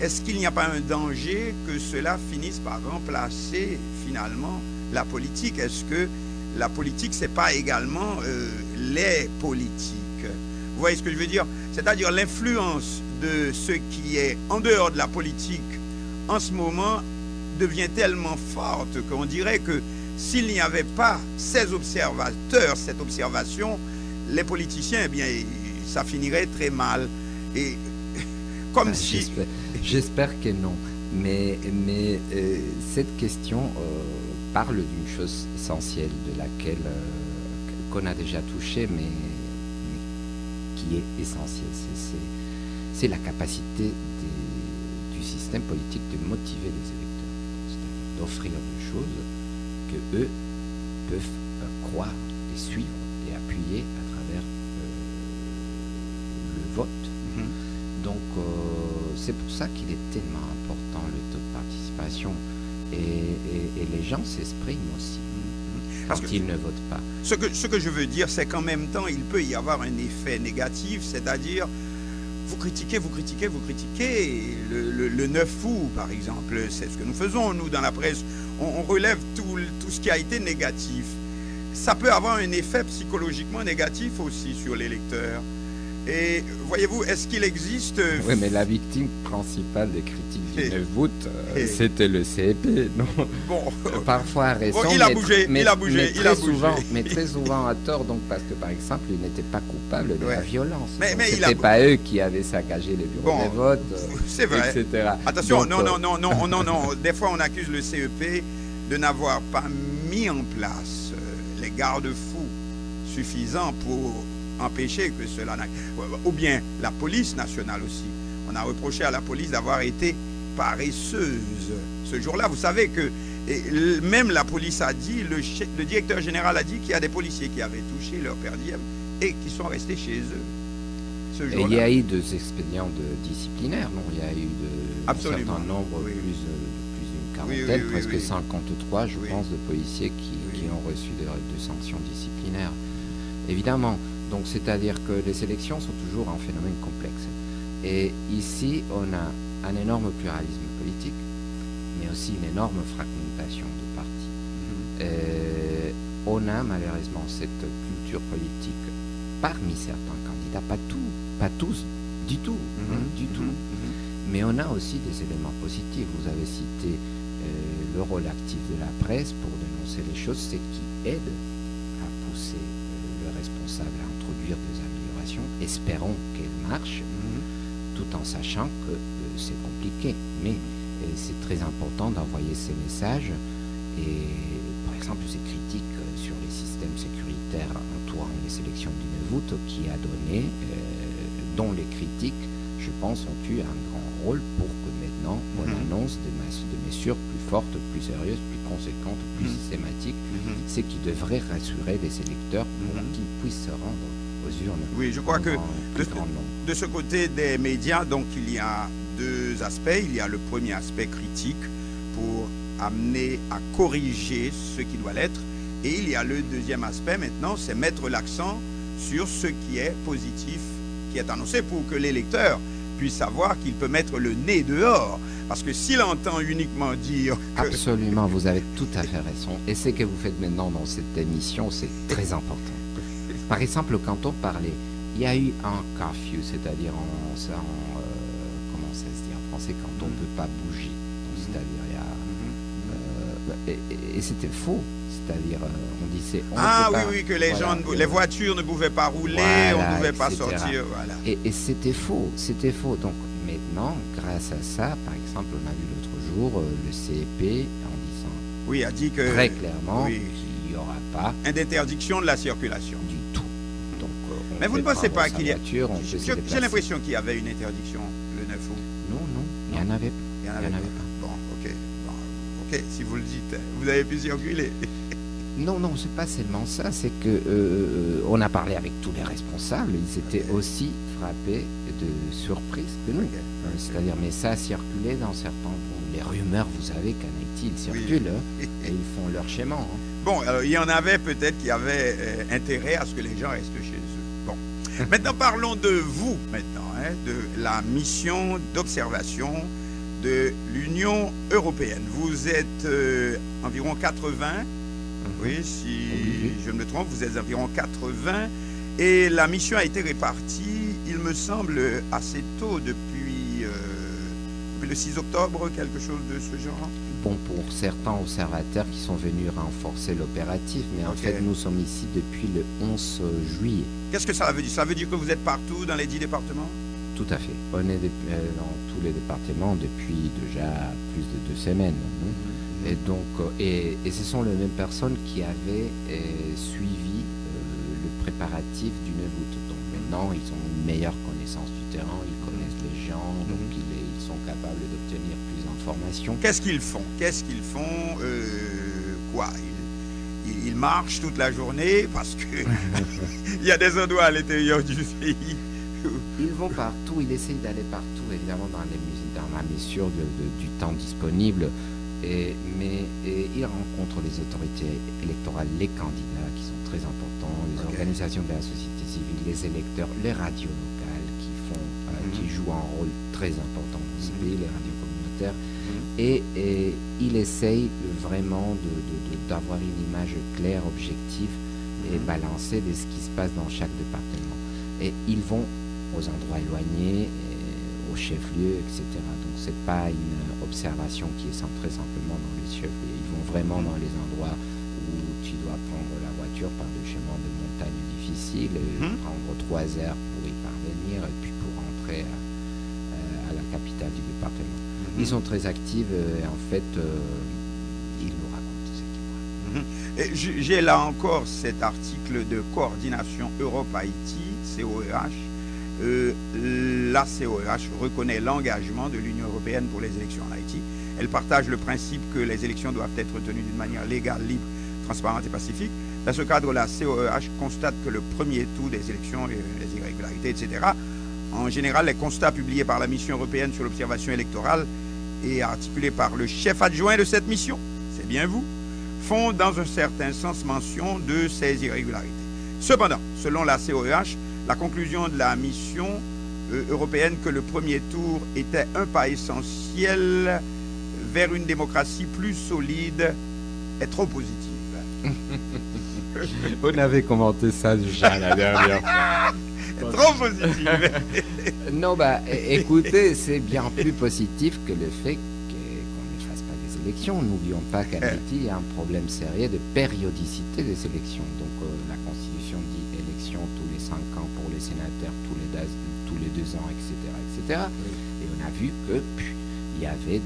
est-ce qu'il n'y a pas un danger que cela finisse par remplacer finalement la politique? Est-ce que la politique, c'est pas également les politiques? Vous voyez ce que je veux dire? C'est-à-dire l'influence de ce qui est en dehors de la politique en ce moment devient tellement forte qu'on dirait que s'il n'y avait pas ces observateurs, cette observation, les politiciens, eh bien, ça finirait très mal. Et comme si... J'espère que non. Mais cette question parle d'une chose essentielle de laquelle qu'on a déjà touché, mais qui est essentielle. C'est la capacité du système politique de motiver les électeurs, c'est-à-dire d'offrir des choses que eux peuvent croire et suivre et appuyer à travers le vote. Donc c'est pour ça qu'il est tellement important le taux de participation et les gens s'expriment aussi. quand ils ne votent pas. Ce que je veux dire, c'est qu'en même temps, il peut y avoir un effet négatif, c'est-à-dire vous critiquez le 9 août, par exemple. C'est ce que nous faisons, nous, dans la presse. On relève tout ce qui a été négatif. Ça peut avoir un effet psychologiquement négatif aussi sur les lecteurs. Et voyez-vous, est-ce qu'il existe... Oui, mais la victime principale des critiques du 9 août, c'était le CEP, non? Bon, parfois récent, bon, il a bougé. Mais très souvent à tort, donc, parce que par exemple, il n'était pas coupable de la violence. Mais c'était pas eux qui avaient saccagé les bureaux de vote, c'est vrai. etc. Attention, donc, non. Des fois, on accuse le CEP de n'avoir pas mis en place les garde-fous suffisants pour empêcher que cela n'aille. Ou bien la police nationale aussi. On a reproché à la police d'avoir été paresseuse ce jour-là. Vous savez que même la police a dit, le directeur général a dit qu'il y a des policiers qui avaient touché leur per diem et qui sont restés chez eux ce jour-là. Et il y a eu des expédients disciplinaires, non? Il y a eu un certain nombre, plus d'une quarantaine, presque 53, je pense, de policiers qui ont reçu de sanctions disciplinaires. Évidemment. Donc, c'est-à-dire que les élections sont toujours un phénomène complexe. Et ici, on a un énorme pluralisme politique, mais aussi une énorme fragmentation de partis. On a malheureusement cette culture politique parmi certains candidats, pas tous, du tout, mais on a aussi des éléments positifs. Vous avez cité le rôle actif de la presse pour dénoncer les choses, c'est qui aide à pousser le responsable à introduire des améliorations. Espérons qu'elles marchent, tout en sachant que c'est compliqué. Mais c'est très important d'envoyer ces messages. Et par exemple, ces critiques sur les systèmes sécuritaires entourant les élections du 9 août, qui a donné, dont les critiques, je pense, ont eu un grand rôle pour que maintenant on annonce des mesures plus fortes, plus sérieuses, plus conséquentes, plus systématiques, ce qui devrait rassurer les électeurs pour qu'ils puissent se rendre aux urnes. Oui, je crois que de ce côté des médias, donc il y a deux aspects. Il y a le premier aspect critique pour amener à corriger ce qui doit l'être. Et il y a le deuxième aspect maintenant, c'est mettre l'accent sur ce qui est positif, qui est annoncé pour que l'électeur puisse savoir qu'il peut mettre le nez dehors. Parce que s'il entend uniquement dire... Absolument, vous avez tout à fait raison. Et ce que vous faites maintenant dans cette émission, c'est très important. Par exemple, quand on parlait, il y a eu un curfew, c'est-à-dire comment ça se dit en français, quand on ne peut pas bouger. Donc, c'est-à-dire, il y a... et c'était faux. C'est-à-dire, on disait... que les gens, les voitures ne pouvaient pas rouler, on ne pouvait pas sortir. Voilà. Et c'était faux. Donc, maintenant, grâce à ça, par exemple, on a vu l'autre jour le CEP en disant a dit que, très clairement qu'il n'y aura pas d'interdiction de la circulation. Du tout. Donc, mais vous ne pensez pas qu'il y a... J'ai l'impression qu'il y avait une interdiction le 9 août. Non, il n'y en avait pas. Bon, ok, si vous le dites, vous avez pu circuler. Non, c'est pas seulement ça, c'est que on a parlé avec tous les responsables, ils étaient aussi frappés de surprise que nous. C'est-à-dire, mais ça a circulé dans certains... les rumeurs, vous savez, qu'en Haïti, ils circulent, et ils font leur schéma. Bon, alors, il y en avait peut-être qui avaient intérêt à ce que les gens restent chez eux. Bon, maintenant parlons de vous, de la mission d'observation de l'Union européenne. Vous êtes environ 80, si je me trompe, vous êtes environ 80, et la mission a été répartie, il me semble, assez tôt, depuis le 6 octobre, quelque chose de ce genre. Bon, pour certains observateurs qui sont venus renforcer l'opératif, mais en fait, nous sommes ici depuis le 11 juillet. Qu'est-ce que ça veut dire? Ça veut dire que vous êtes partout dans les 10 départements? Tout à fait. On est dans tous les départements depuis déjà plus de 2 semaines. Et donc, et ce sont les mêmes personnes qui avaient suivi le préparatif du 9 août. Donc maintenant, ils ont une meilleure connaissance du terrain, ils connaissent les gens, donc ils sont capables d'obtenir plus d'informations. Qu'est-ce qu'ils font? Ils marchent toute la journée parce que il y a des endroits à l'intérieur du pays. Ils vont partout, ils essayent d'aller partout, évidemment, dans la mesure du temps disponible. mais il rencontre les autorités électorales, les candidats qui sont très importants, les organisations de la société civile, les électeurs, les radios locales qui jouent un rôle très important dans ce pays, les radios communautaires. Et il essaye vraiment d'avoir une image claire, objective et balancée de ce qui se passe dans chaque département. Et ils vont aux endroits éloignés, aux chefs-lieux, etc. Donc c'est pas une observation qui est centrée simplement dans les chefs-lieux. Ils vont vraiment dans les endroits où tu dois prendre la voiture par des chemins de montagne difficiles, prendre 3 heures pour y parvenir et puis pour rentrer à la capitale du département. Ils sont très actifs et en fait, ils nous racontent ce qu'ils voient. J'ai là encore cet article de coordination Europe-Haïti, COEH. La COEH reconnaît l'engagement de l'Union européenne pour les élections en Haïti. Elle partage le principe que les élections doivent être tenues d'une manière légale, libre, transparente et pacifique. Dans ce cadre, la COEH constate que le premier tour des élections, les irrégularités, etc., en général, les constats publiés par la mission européenne sur l'observation électorale et articulés par le chef adjoint de cette mission, c'est bien vous, font dans un certain sens mention de ces irrégularités. Cependant, selon la COEH, la conclusion de la mission européenne que le premier tour était un pas essentiel vers une démocratie plus solide est trop positive. On avait commenté ça déjà la dernière fois. Trop positive. Non, écoutez, c'est bien plus positif que le fait qu'on ne fasse pas des élections. N'oublions pas qu'en Haïti, il y a un problème sérieux de périodicité des élections. Donc, la Constitution dit élections tous les 5 ans pour les sénateurs, tous les 2 ans, etc. Et on a vu qu'il y avait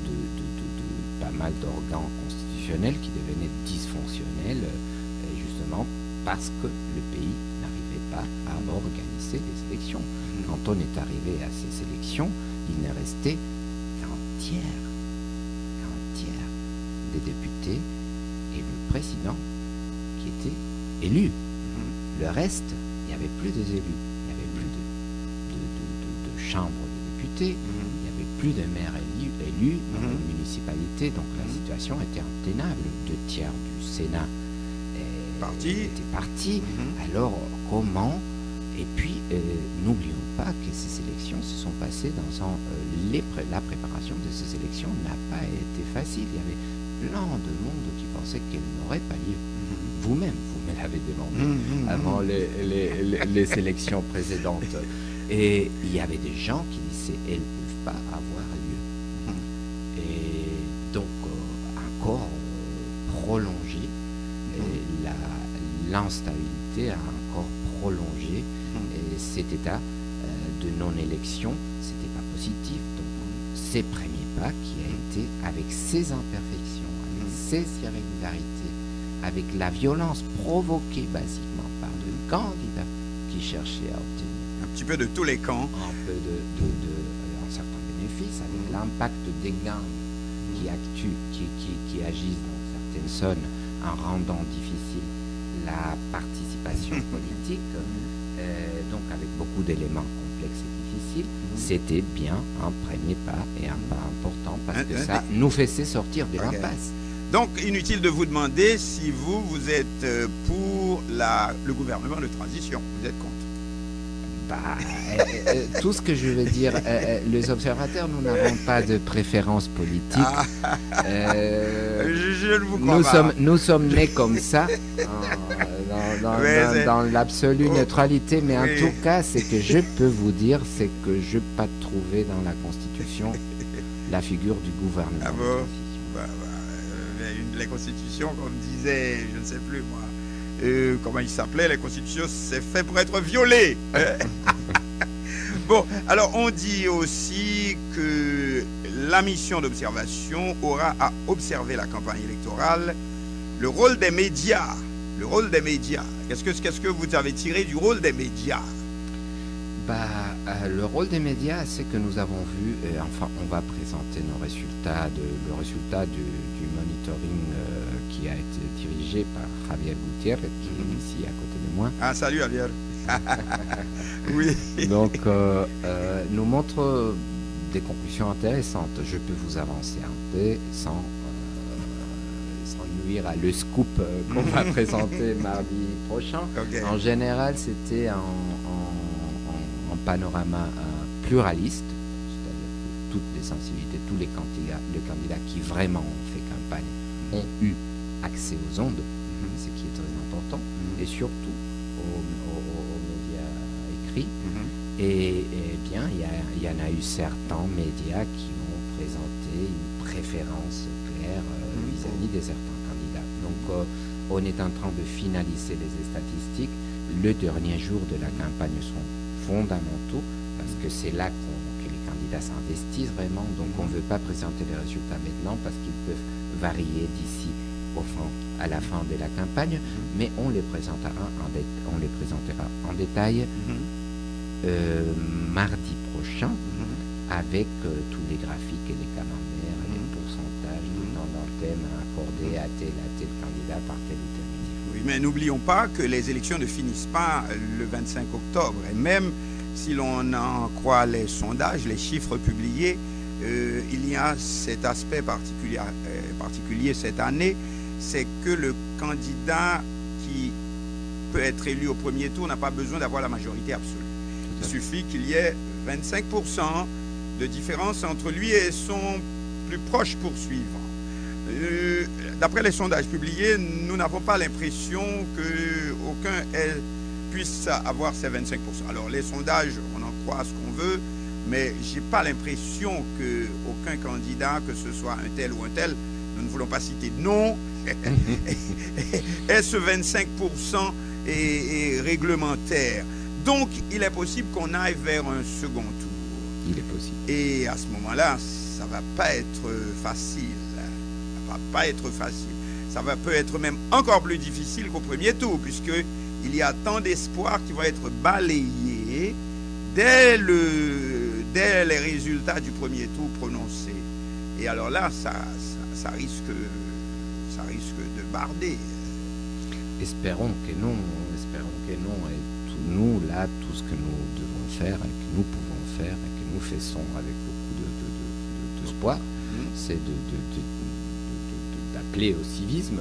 pas mal d'organes constitutionnels qui devenaient dysfonctionnels, justement parce que le pays n'arrivait pas à organiser des élections. Quand on est arrivé à ces élections, il ne restait qu'un tiers des députés et le président qui étaient élus. Le reste, il n'y avait plus des élus, il n'y avait plus de chambres de députés, il n'y avait plus de maires élus dans les municipalités, donc la situation était intenable. 2 tiers du Sénat étaient partis. Alors comment? Et puis, n'oublions pas que ces élections se sont passées dans la préparation de ces élections n'a pas été facile. Il y avait plein de monde qui pensait qu'elles n'auraient pas lieu. Vous-même, vous me l'avez demandé avant les élections précédentes. Et il y avait des gens qui disaient elles ne peuvent pas avoir lieu. Et donc, encore prolongé, l'instabilité a encore prolongé cet état de non-élection. C'était pas positif. Donc, ces premiers pas qui a été avec ces imperfections, avec ces irrégularités, avec la violence provoquée basiquement par des candidats qui cherchaient à obtenir un petit peu de tous les camps, un peu un certain bénéfice, avec l'impact des gangs qui agissent dans certaines zones en rendant difficile la participation politique, donc avec beaucoup d'éléments complexes et difficiles. C'était bien un premier pas et un pas important parce que ça nous faisait sortir de l'impasse. Donc, inutile de vous demander si vous êtes pour le gouvernement de transition. Vous êtes contre? Tout ce que je veux dire, les observateurs, nous n'avons pas de préférence politique. Je ne vous crois pas. Nous sommes nés comme ça, dans l'absolue neutralité, mais en tout cas, ce que je peux vous dire, c'est que je n'ai pas trouvé dans la Constitution la figure du gouvernement. Ah bon? Les constitutions, comme disait, je ne sais plus moi, comment il s'appelait, les constitutions, c'est fait pour être violé. Bon, alors on dit aussi que la mission d'observation aura à observer la campagne électorale, le rôle des médias. Qu'est-ce que vous avez tiré du rôle des médias? Le rôle des médias, c'est que nous avons vu, on va présenter le résultat du monitoring qui a été dirigé par Javier Gutiérrez, qui est ici à côté de moi. Ah, salut Javier. Oui. Donc, nous montre des conclusions intéressantes. Je peux vous avancer un peu sans introduire le scoop qu'on va présenter mardi prochain. Okay. En général, c'était en panorama pluraliste, c'est-à-dire que toutes les sensibilités, tous les candidats qui vraiment ont fait campagne ont eu accès aux ondes, ce qui est très important, et surtout aux médias écrits. Et bien, il y en a eu certains médias qui ont présenté une préférence claire vis-à-vis de certains candidats. Donc, on est en train de finaliser les statistiques. Le dernier jour de la campagne sont fondamentaux parce que c'est là que les candidats s'investissent vraiment. Donc, on ne veut pas présenter les résultats maintenant parce qu'ils peuvent varier d'ici à la fin de la campagne, mais on les présentera en détail mardi prochain avec tous les graphiques et les camemberts, les pourcentages, dans le thème accordé à tel candidat par tel ou tel média. Oui, mais n'oublions pas que les élections ne finissent pas le 25 octobre. Et même si l'on en croit les sondages, les chiffres publiés, il y a cet aspect particulier cette année, c'est que le candidat qui peut être élu au premier tour n'a pas besoin d'avoir la majorité absolue. Il suffit qu'il y ait 25% de différence entre lui et son plus proche poursuivant. D'après les sondages publiés, nous n'avons pas l'impression qu'aucun puisse avoir ces 25%. Alors les sondages, on en croit ce qu'on veut, mais je n'ai pas l'impression qu'aucun candidat, que ce soit un tel ou un tel, nous ne voulons pas citer de nom, et ce 25% est réglementaire. Donc, il est possible qu'on aille vers un second tour. Il est possible. Et à ce moment-là, ça ne va pas être facile. Ça va pas être facile. Ça peut être même encore plus difficile qu'au premier tour, puisqu'il y a tant d'espoirs qui vont être balayés dès les résultats du premier tour prononcés. Et alors là, ça risque de barder. Espérons que non. Et nous, là, tout ce que nous devons faire et que nous pouvons faire et que nous faisons avec beaucoup d'espoir, c'est d'appeler au civisme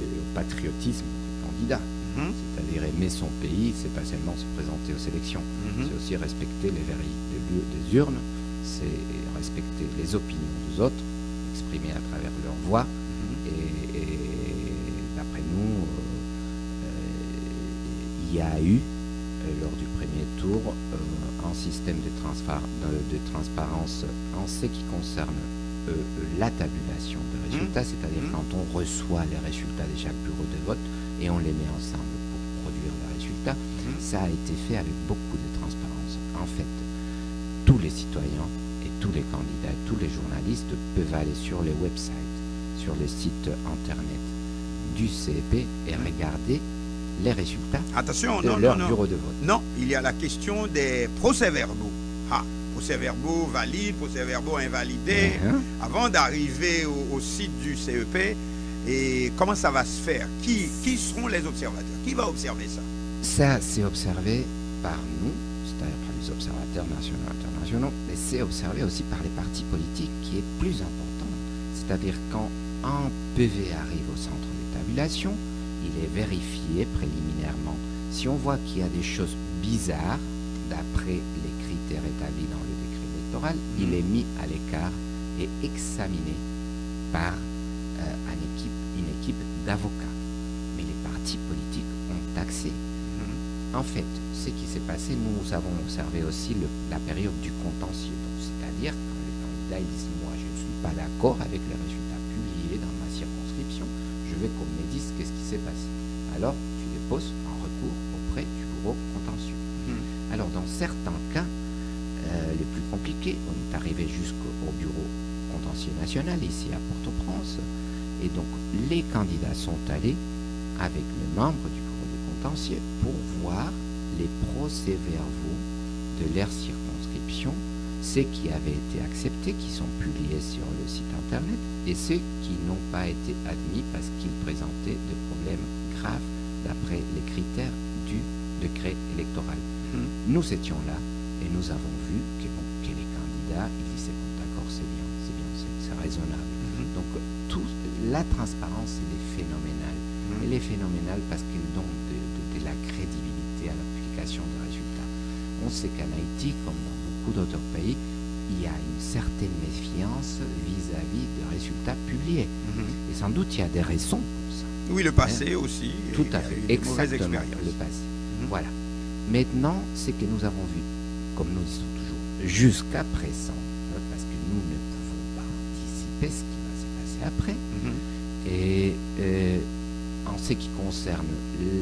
et au patriotisme du candidat. C'est-à-dire aimer son pays, c'est pas seulement se présenter aux élections, c'est aussi respecter les des urnes, c'est respecter les opinions des autres, exprimées à travers leur voix, et d'après nous, il y a eu, lors du premier tour, un système de transparence en ce qui concerne la tabulation de résultats, c'est-à-dire quand on reçoit les résultats de chaque bureau de vote et on les met ensemble pour produire les résultats, ça a été fait avec beaucoup de transparence. En fait, tous les citoyens et tous les candidats, tous les journalistes peuvent aller sur les websites, sur les sites internet du CEP et regarder les résultats de leur bureau de vote. Non, il y a la question des procès-verbaux. Procès-verbaux valides, procès-verbaux invalidés, avant d'arriver au site du CEP. Et comment ça va se faire? Qui seront les observateurs? Qui va observer ça? Ça, c'est observé par nous, c'est-à-dire par les observateurs nationaux et internationaux, mais c'est observé aussi par les partis politiques, qui est plus important. C'est-à-dire quand un PV arrive au centre de tabulation, il est vérifié préliminairement. Si on voit qu'il y a des choses bizarres, d'après les critères établis dans le décret électoral, il est mis à l'écart et examiné par une équipe d'avocats. Mais les partis politiques ont accès. En fait, ce qui s'est passé, nous avons observé aussi la période du contentieux. C'est-à-dire quand les candidats disent « moi je ne suis pas d'accord avec les résultats publiés dans ma circonscription, je veux qu'on me dise qu'est-ce qui s'est passé ». Alors, tu déposes un recours auprès du bureau contentieux. Alors, dans certains cas, les plus compliqués, on est arrivé jusqu'au bureau contentieux national, ici à Port-au-Prince, et donc les candidats sont allés avec le membre du bureau de contentieux pour voir les procès-verbaux de leur circonscription, ceux qui avaient été acceptés, qui sont publiés sur le site internet, et ceux qui n'ont pas été admis parce qu'ils présentaient des problèmes graves d'après les critères du décret électoral. Nous étions là et nous avons vu que les candidats, ils disaient bon, d'accord, c'est bien, c'est raisonnable. Donc, la transparence, elle est phénoménale. Elle est phénoménale parce qu'elle donne de la crédibilité à l'application des résultats. On sait qu'en Haïti, comme dans beaucoup d'autres pays, il y a une certaine méfiance vis-à-vis des résultats publiés. Et sans doute, il y a des raisons pour ça. Oui, le passé aussi. Tout à fait. Exactement, le passé. Voilà. Maintenant, c'est que nous avons vu, comme nous disons toujours, jusqu'à présent, parce que nous ne pouvons pas anticiper ce qui va se passer après. Et en ce qui concerne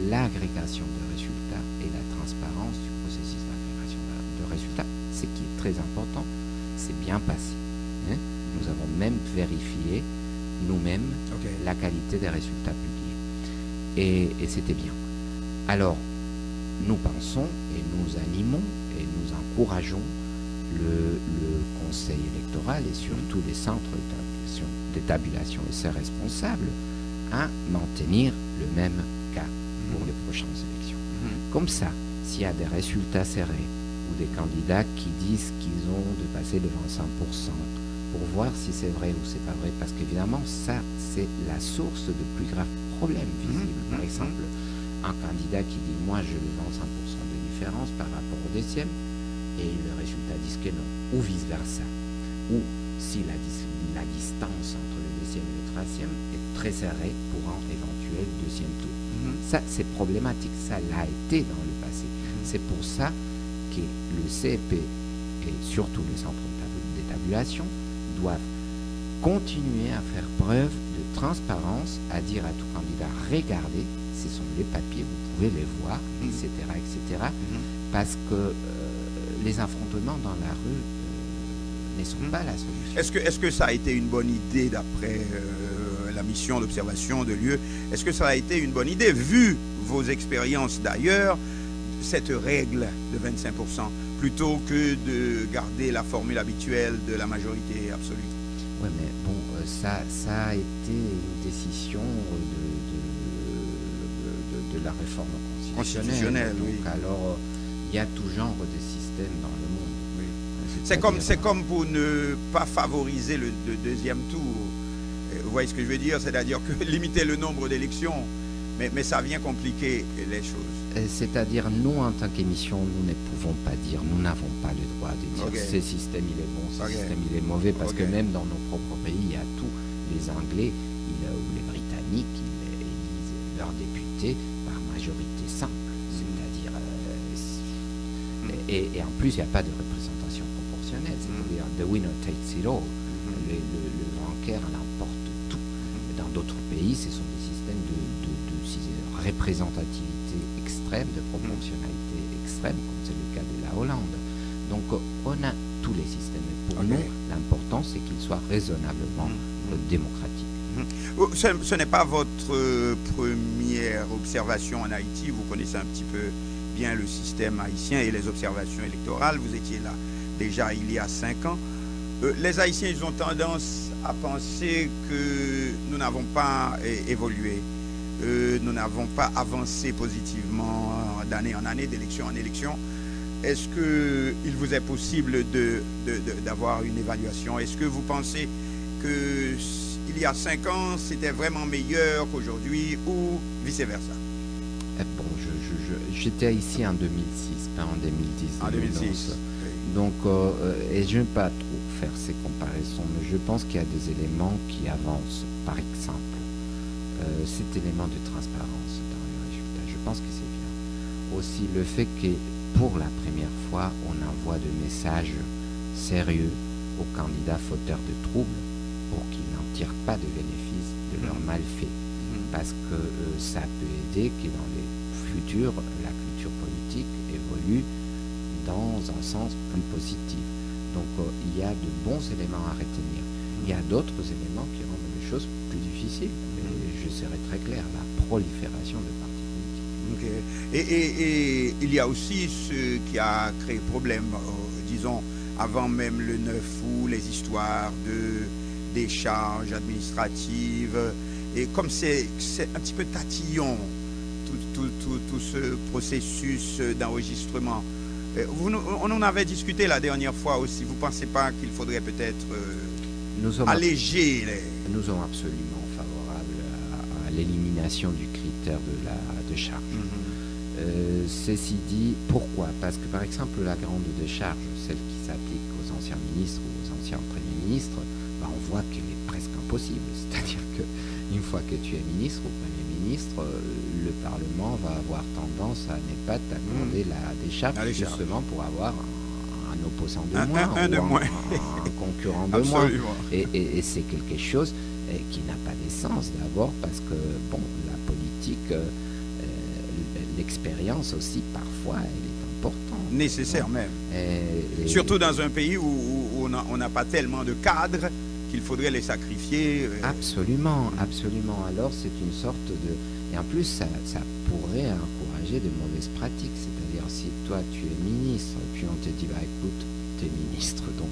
l'agrégation de résultats et la transparence du processus d'agrégation de résultats, ce qui est très important, c'est bien passé. Nous avons même vérifié nous-mêmes la qualité des résultats publiés. Et c'était bien. Alors, nous pensons et nous animons et nous encourageons le Conseil électoral et surtout les centres d'étabulation et ses responsables à maintenir le même cas pour les prochaines élections. Comme ça, s'il y a des résultats serrés ou des candidats qui disent qu'ils ont dépassé les 25%, pour voir si c'est vrai ou c'est pas vrai, parce qu'évidemment, ça, c'est la source de plus graves problèmes visibles. Par exemple, un candidat qui dit « moi, je veux 25% de différence par rapport au deuxième », et le résultat dit que non, ou vice-versa. Ou si la distance entre le deuxième et le troisième est très serrée pour un éventuel deuxième tour. Ça, c'est problématique. Ça l'a été dans le passé. C'est pour ça que le CEP et surtout les centres d'étabulation doivent continuer à faire preuve de transparence, à dire à tout candidat, regardez, ce sont les papiers, vous pouvez les voir, etc., etc., parce que les affrontements dans la rue ne sont pas la solution. Est-ce que ça a été une bonne idée d'après la mission d'observation de lieu? Est-ce que ça a été une bonne idée, vu vos expériences d'ailleurs, cette règle de 25%, plutôt que de garder la formule habituelle de la majorité absolue? Oui, mais bon, ça a été une décision de la réforme constitutionnelle. Donc, oui. alors, il y a tout genre de systèmes dans le monde. Oui. C'est comme pour ne pas favoriser le deuxième tour. Vous voyez ce que je veux dire? C'est-à-dire que limiter le nombre d'élections, mais ça vient compliquer les choses. C'est-à-dire, nous, en tant qu'émission, nous ne pouvons pas dire, nous n'avons pas le droit de dire ce système il est bon, ce système il est mauvais, parce que même dans nos propres pays, il y a tous les Anglais ou les Britanniques, ils élisent leurs députés par majorité simple, c'est-à-dire, et en plus, il n'y a pas de représentation proportionnelle, c'est-à-dire, the winner takes it all, le vainqueur l'emporte tout. Dans d'autres pays, ce sont des systèmes de représentativité extrême, de proportionnalité extrême, comme c'est le cas de la Hollande. Donc, on a tous les systèmes. Et pour nous, l'important, c'est qu'ils soient raisonnablement démocratiques. Ce n'est pas votre première observation en Haïti. Vous connaissez un petit peu bien le système haïtien et les observations électorales. Vous étiez là déjà il y a 5 ans. Les Haïtiens, ils ont tendance à penser que nous n'avons pas évolué. Nous n'avons pas avancé positivement d'année en année, d'élection en élection. Est-ce qu'il vous est possible d'avoir une évaluation? Est-ce que vous pensez qu'il y a 5 ans, c'était vraiment meilleur qu'aujourd'hui ou vice-versa? Bon, j'étais ici en 2006, pas en 2010. En 2006. Donc, et je ne vais pas trop faire ces comparaisons, mais je pense qu'il y a des éléments qui avancent. Par exemple, cet élément de transparence dans les résultats, je pense que c'est bien. Aussi le fait que pour la première fois, on envoie des messages sérieux aux candidats fauteurs de troubles pour qu'ils n'en tirent pas de bénéfice de leurs malfaits. Parce que ça peut aider que dans les futurs, la culture politique évolue dans un sens plus positif. Donc il y a de bons éléments à retenir. Il y a d'autres éléments qui rendent les choses plus difficiles. Je serai très clair, la prolifération de partis politiques. Et il y a aussi ce qui a créé problème, disons, avant même le 9 août, les histoires des charges administratives. Et comme c'est un petit peu tatillon, tout ce processus d'enregistrement. On en avait discuté la dernière fois aussi. Vous ne pensez pas qu'il faudrait peut-être alléger Nous sommes absolument favorables à l'élimination du critère de charge. Ceci dit, pourquoi? Parce que par exemple la grande décharge, celle qui s'applique aux anciens ministres ou aux anciens premiers ministres, on voit qu'elle est presque impossible. C'est-à-dire qu'une fois que tu es ministre ou premier ministre, le Parlement va avoir tendance à ne pas t'accorder la décharge, justement pour avoir un opposant de moins, un concurrent de moins. Et c'est quelque chose qui n'a pas d'essence d'abord parce que la politique, l'expérience aussi parfois elle est importante. Nécessaire même. Surtout dans un pays où on n'a pas tellement de cadres qu'il faudrait les sacrifier. Absolument. Alors c'est une sorte de... Et en plus ça pourrait encourager de mauvaises pratiques. C'est-à-dire si toi tu es ministre, puis on te dit écoute, tu es ministre, donc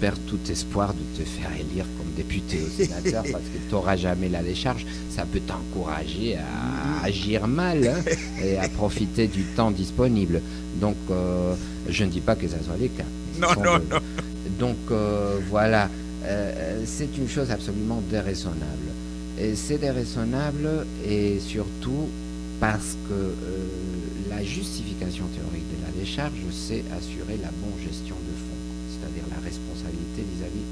perds tout espoir de te faire élire comme député ou sénateur parce que tu n'auras jamais la décharge, ça peut t'encourager à agir mal et à profiter du temps disponible. Donc je ne dis pas que ça soit les cas. Non. Donc voilà, c'est une chose absolument déraisonnable. Et c'est déraisonnable et surtout parce que la justification théorique de la décharge, c'est assurer la bonne gestion de fonds, c'est-à-dire la responsabilité vis-à-vis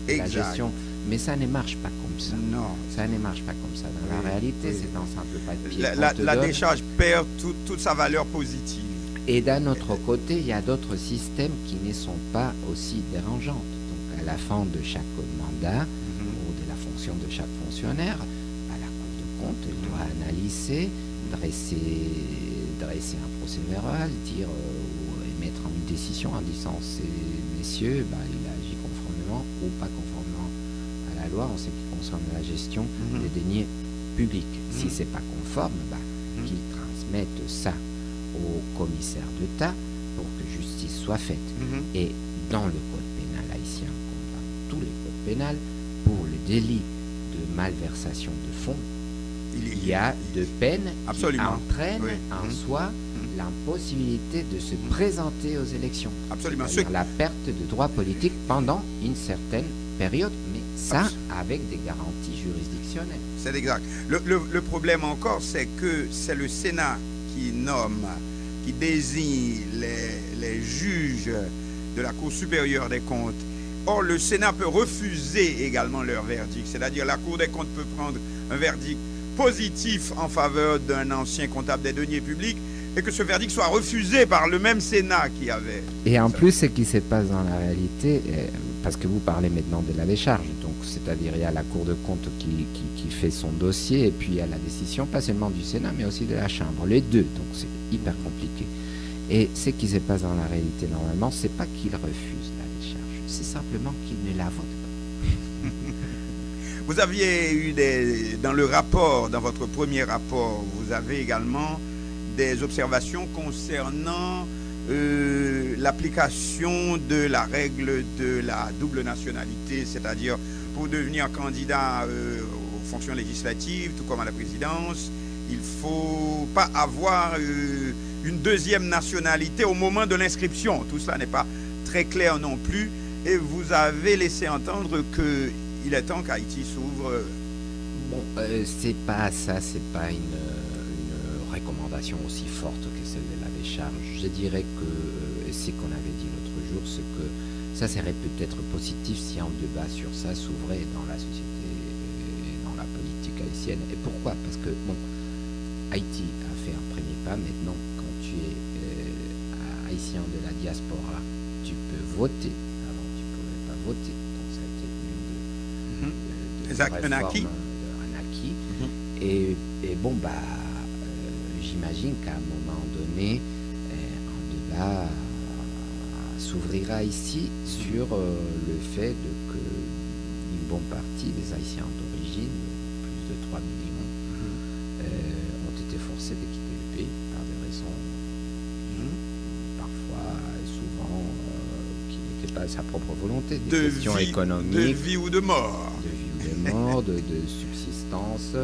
de la gestion. Mais ça ne marche pas comme ça. Non. Ça ne marche pas comme ça. Dans la réalité, c'est un simple pas de pied. La décharge perd toute sa valeur positive. Et d'un autre côté, il y a d'autres systèmes qui ne sont pas aussi dérangeants. Donc, à la fin de chaque mandat ou de la fonction de chaque fonctionnaire, la Cour de compte doit analyser, dresser un procès-verbal, dire ou émettre une décision en disant ces messieurs, il agit conformément ou pas conformément à la loi en ce qui concerne la gestion des deniers publics. Si c'est pas conforme, qu'ils transmettent ça au commissaire d'État pour que justice soit faite. Et dans le code pénal haïtien, comme dans tous les codes pénals, pour le délit de malversation de fonds, il y a de peines qui entraînent en soi l'impossibilité de se présenter aux élections. Absolument. La perte de droits politiques pendant une certaine période, mais ça avec des garanties juridictionnelles. C'est exact. Le problème encore, c'est que c'est le Sénat qui nomme, qui désigne les juges de la Cour supérieure des comptes. Or, le Sénat peut refuser également leur verdict. C'est-à-dire la Cour des comptes peut prendre un verdict positif en faveur d'un ancien comptable des deniers publics et que ce verdict soit refusé par le même Sénat qui avait... Et en plus, ce qui se passe dans la réalité, parce que vous parlez maintenant de la décharge, donc c'est-à-dire il y a la Cour de compte qui fait son dossier et puis il y a la décision, pas seulement du Sénat, mais aussi de la Chambre, les deux, donc c'est hyper compliqué. Et ce qui se passe dans la réalité normalement, c'est pas qu'ils refusent la décharge, c'est simplement qu'ils ne la votent pas. Vous aviez eu dans le rapport, dans votre premier rapport, vous avez également des observations concernant l'application de la règle de la double nationalité, c'est-à-dire pour devenir candidat aux fonctions législatives, tout comme à la présidence, il ne faut pas avoir une deuxième nationalité au moment de l'inscription. Tout cela n'est pas très clair non plus. Et vous avez laissé entendre qu'il est temps qu'Haïti s'ouvre. C'est pas ça, c'est pas une recommandation aussi forte que celle de la décharge. Je dirais que ce qu'on avait dit l'autre jour, c'est que ça serait peut-être positif si un débat sur ça s'ouvrait dans la société et dans la politique haïtienne. Et pourquoi? Parce que Haïti a fait un premier pas. Maintenant, quand tu es haïtien de la diaspora, tu peux voter. Avant, tu ne pouvais pas voter. Donc ça a été une un acquis. Et j'imagine qu'à un moment donné, un débat s'ouvrira ici sur le fait qu'une bonne partie des Haïtiens d'origine, plus de 3 millions, ont été forcés de quitter le pays par des raisons parfois et souvent qui n'étaient pas sa propre volonté, des questions économiques, de vie ou de mort, de subsistance.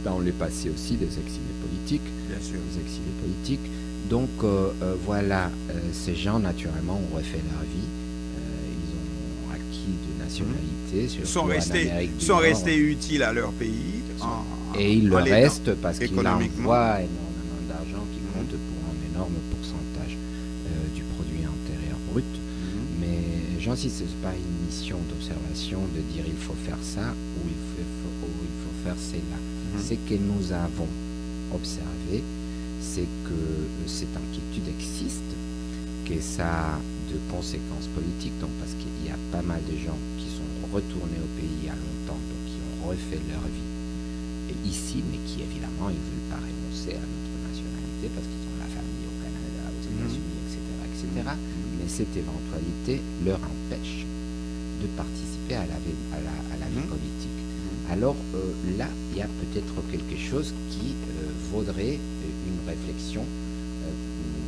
Dans le passé aussi des exilés politiques. Bien sûr. Des exilés politiques. Donc voilà, ces gens naturellement ont refait leur vie. Ils ont acquis de nationalités, sont restés utiles à leur pays. Et ils le restent parce qu'ils envoient énormément d'argent qui compte pour un énorme pourcentage du produit intérieur brut. Mais j'insiste, ce n'est pas une mission d'observation de dire il faut faire ça ou il faut faire cela. Ce que nous avons observé, c'est que cette inquiétude existe, que ça a de conséquences politiques, donc parce qu'il y a pas mal de gens qui sont retournés au pays il y a longtemps, donc qui ont refait leur vie ici, mais qui évidemment ils ne veulent pas renoncer à notre nationalité parce qu'ils ont la famille au Canada, aux États-Unis, etc. Mais cette éventualité leur empêche de participer à la vie politique. Alors là, il y a peut-être quelque chose qui vaudrait une réflexion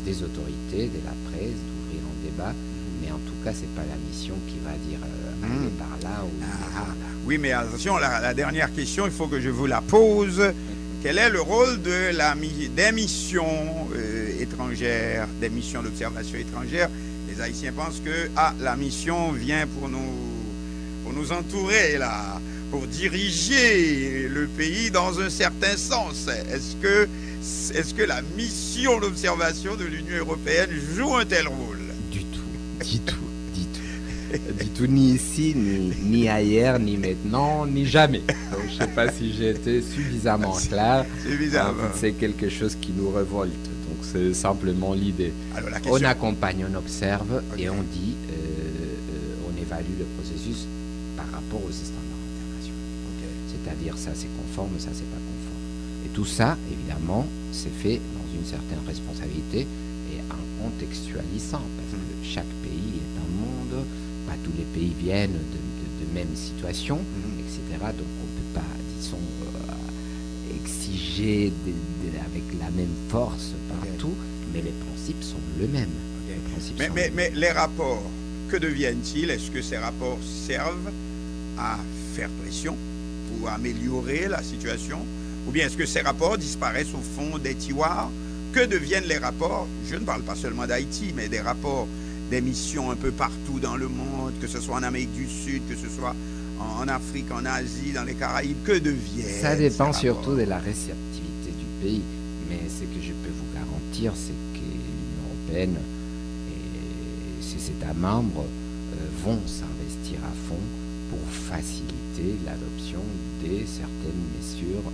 des autorités, de la presse, d'ouvrir un débat. Mais en tout cas, ce n'est pas la mission qui va dire aller par là ou par là. Oui, mais attention, la dernière question, il faut que je vous la pose. Quel est le rôle des missions étrangères, des missions d'observation étrangères? Les Haïtiens pensent que la mission vient pour nous entourer, là, pour diriger le pays dans un certain sens. Est-ce que la mission d'observation de l'Union européenne joue un tel rôle? Du tout, ni ici, ni ailleurs, ni maintenant, ni jamais. Donc, je ne sais pas si j'ai été suffisamment clair. C'est quelque chose qui nous révolte. Donc, c'est simplement l'idée. On accompagne, on observe et on dit, on évalue le processus par rapport aux standards internationaux. C'est-à-dire, ça c'est conforme, ça c'est pas conforme. Et tout ça, évidemment, c'est fait dans une certaine responsabilité et en contextualisant, parce que chaque pays est un monde, pas tous les pays viennent de même situation, etc. Donc on ne peut pas, disons, exiger avec la même force partout, mais les principes sont les mêmes. Mais les rapports, que deviennent-ils? Est-ce que ces rapports servent à faire pression ou à améliorer la situation? Ou bien est-ce que ces rapports disparaissent au fond des tiroirs? Que deviennent les rapports? Je ne parle pas seulement d'Haïti, mais des rapports des missions un peu partout dans le monde, que ce soit en Amérique du Sud, que ce soit en Afrique, en Asie, dans les Caraïbes. Que deviennent? Ça dépend surtout de la réceptivité du pays. Mais ce que je peux vous garantir, c'est que l'Union européenne et ses États membres vont s'investir à fond pour faciliter l'adoption de certaines mesures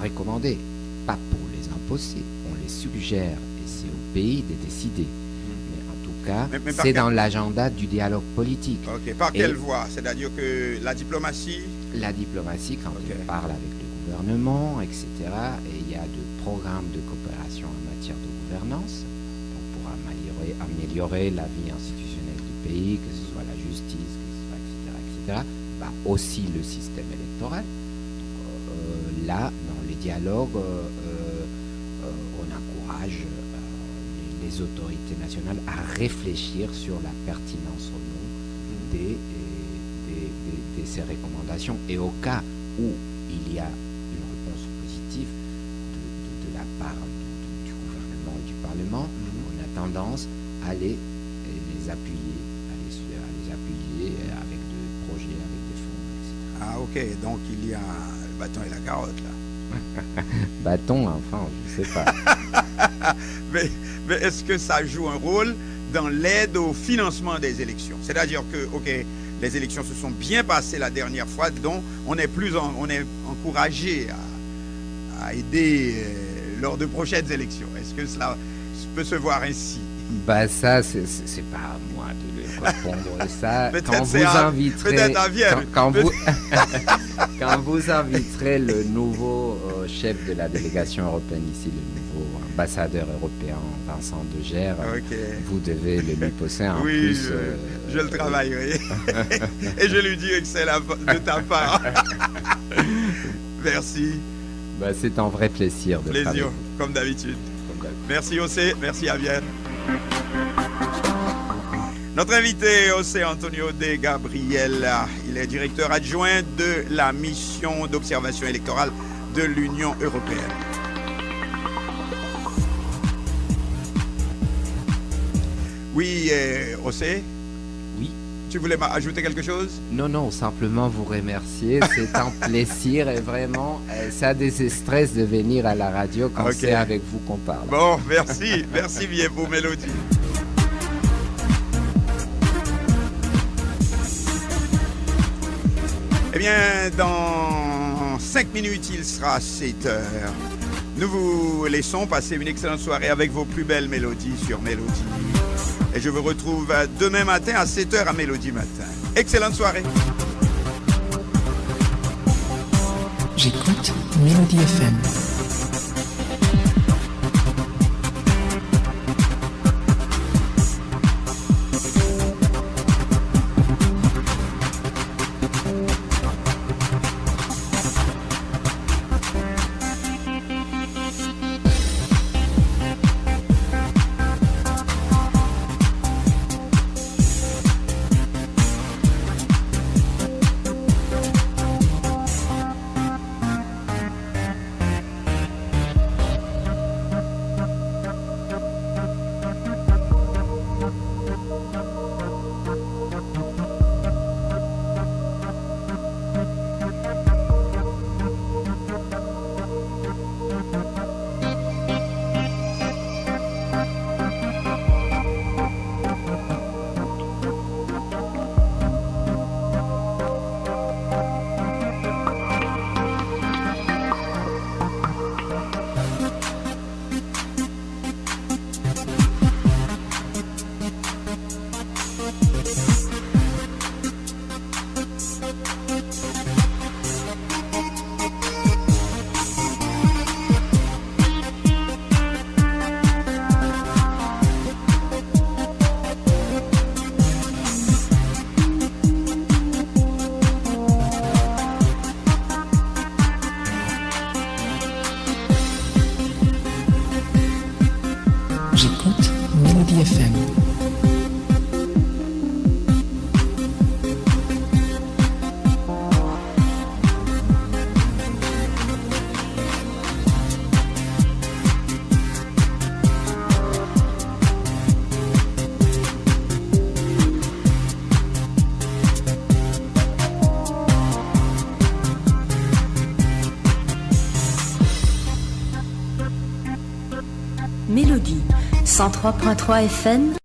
recommandées. Pas pour les imposer, on les suggère et c'est au pays de décider. Mais en tout cas, c'est dans l'agenda du dialogue politique. Par quelle voie? C'est-à-dire que la diplomatie? La diplomatie, quand on parle avec le gouvernement, etc. Et il y a des programmes de coopération en matière de gouvernance pour améliorer la vie institutionnelle du pays, que ce soit la justice, que ce soit, etc. Aussi le système électoral. Donc, là, dans les dialogues, on encourage les autorités nationales à réfléchir sur la pertinence ou non de ces recommandations. Et au cas où il y a une réponse positive de la part du gouvernement et du Parlement, on a tendance à les appuyer, avec des projets, avec des fonds, etc. Donc il y a le bâton et la carotte, là. Bâton, enfin, je ne sais pas. mais est-ce que ça joue un rôle dans l'aide au financement des élections? C'est-à-dire que, les élections se sont bien passées la dernière fois, donc on est encouragé à aider lors de prochaines élections. Est-ce que cela peut se voir ainsi? Ça, c'est pas à moi de le répondre. Ça, quand vous inviterez le nouveau chef de la délégation européenne ici, le nouveau ambassadeur européen, Vincent de Gers, vous devez le lui poser en plus. Je le travaillerai. Et je lui dirai que c'est de ta part. Merci. C'est un vrai plaisir de Plaisir, comme d'habitude. Merci José, merci Avienne. Notre invité, José Antonio de Gabriel, il est directeur adjoint de la mission d'observation électorale de l'Union européenne. Oui, José? Oui. Tu voulais ajouter quelque chose? Non, simplement vous remercier. C'est un plaisir et vraiment, ça déstresse de venir à la radio quand c'est avec vous qu'on parle. Bon, merci. Merci bien pour Mélodie. Eh bien, dans 5 minutes, il sera 7 heures. Nous vous laissons passer une excellente soirée avec vos plus belles mélodies sur Mélodie. Et je vous retrouve demain matin à 7 heures à Mélodie Matin. Excellente soirée. J'écoute Mélodie FM. J'écoute Mélodie FM. Mélodie 103.3 FM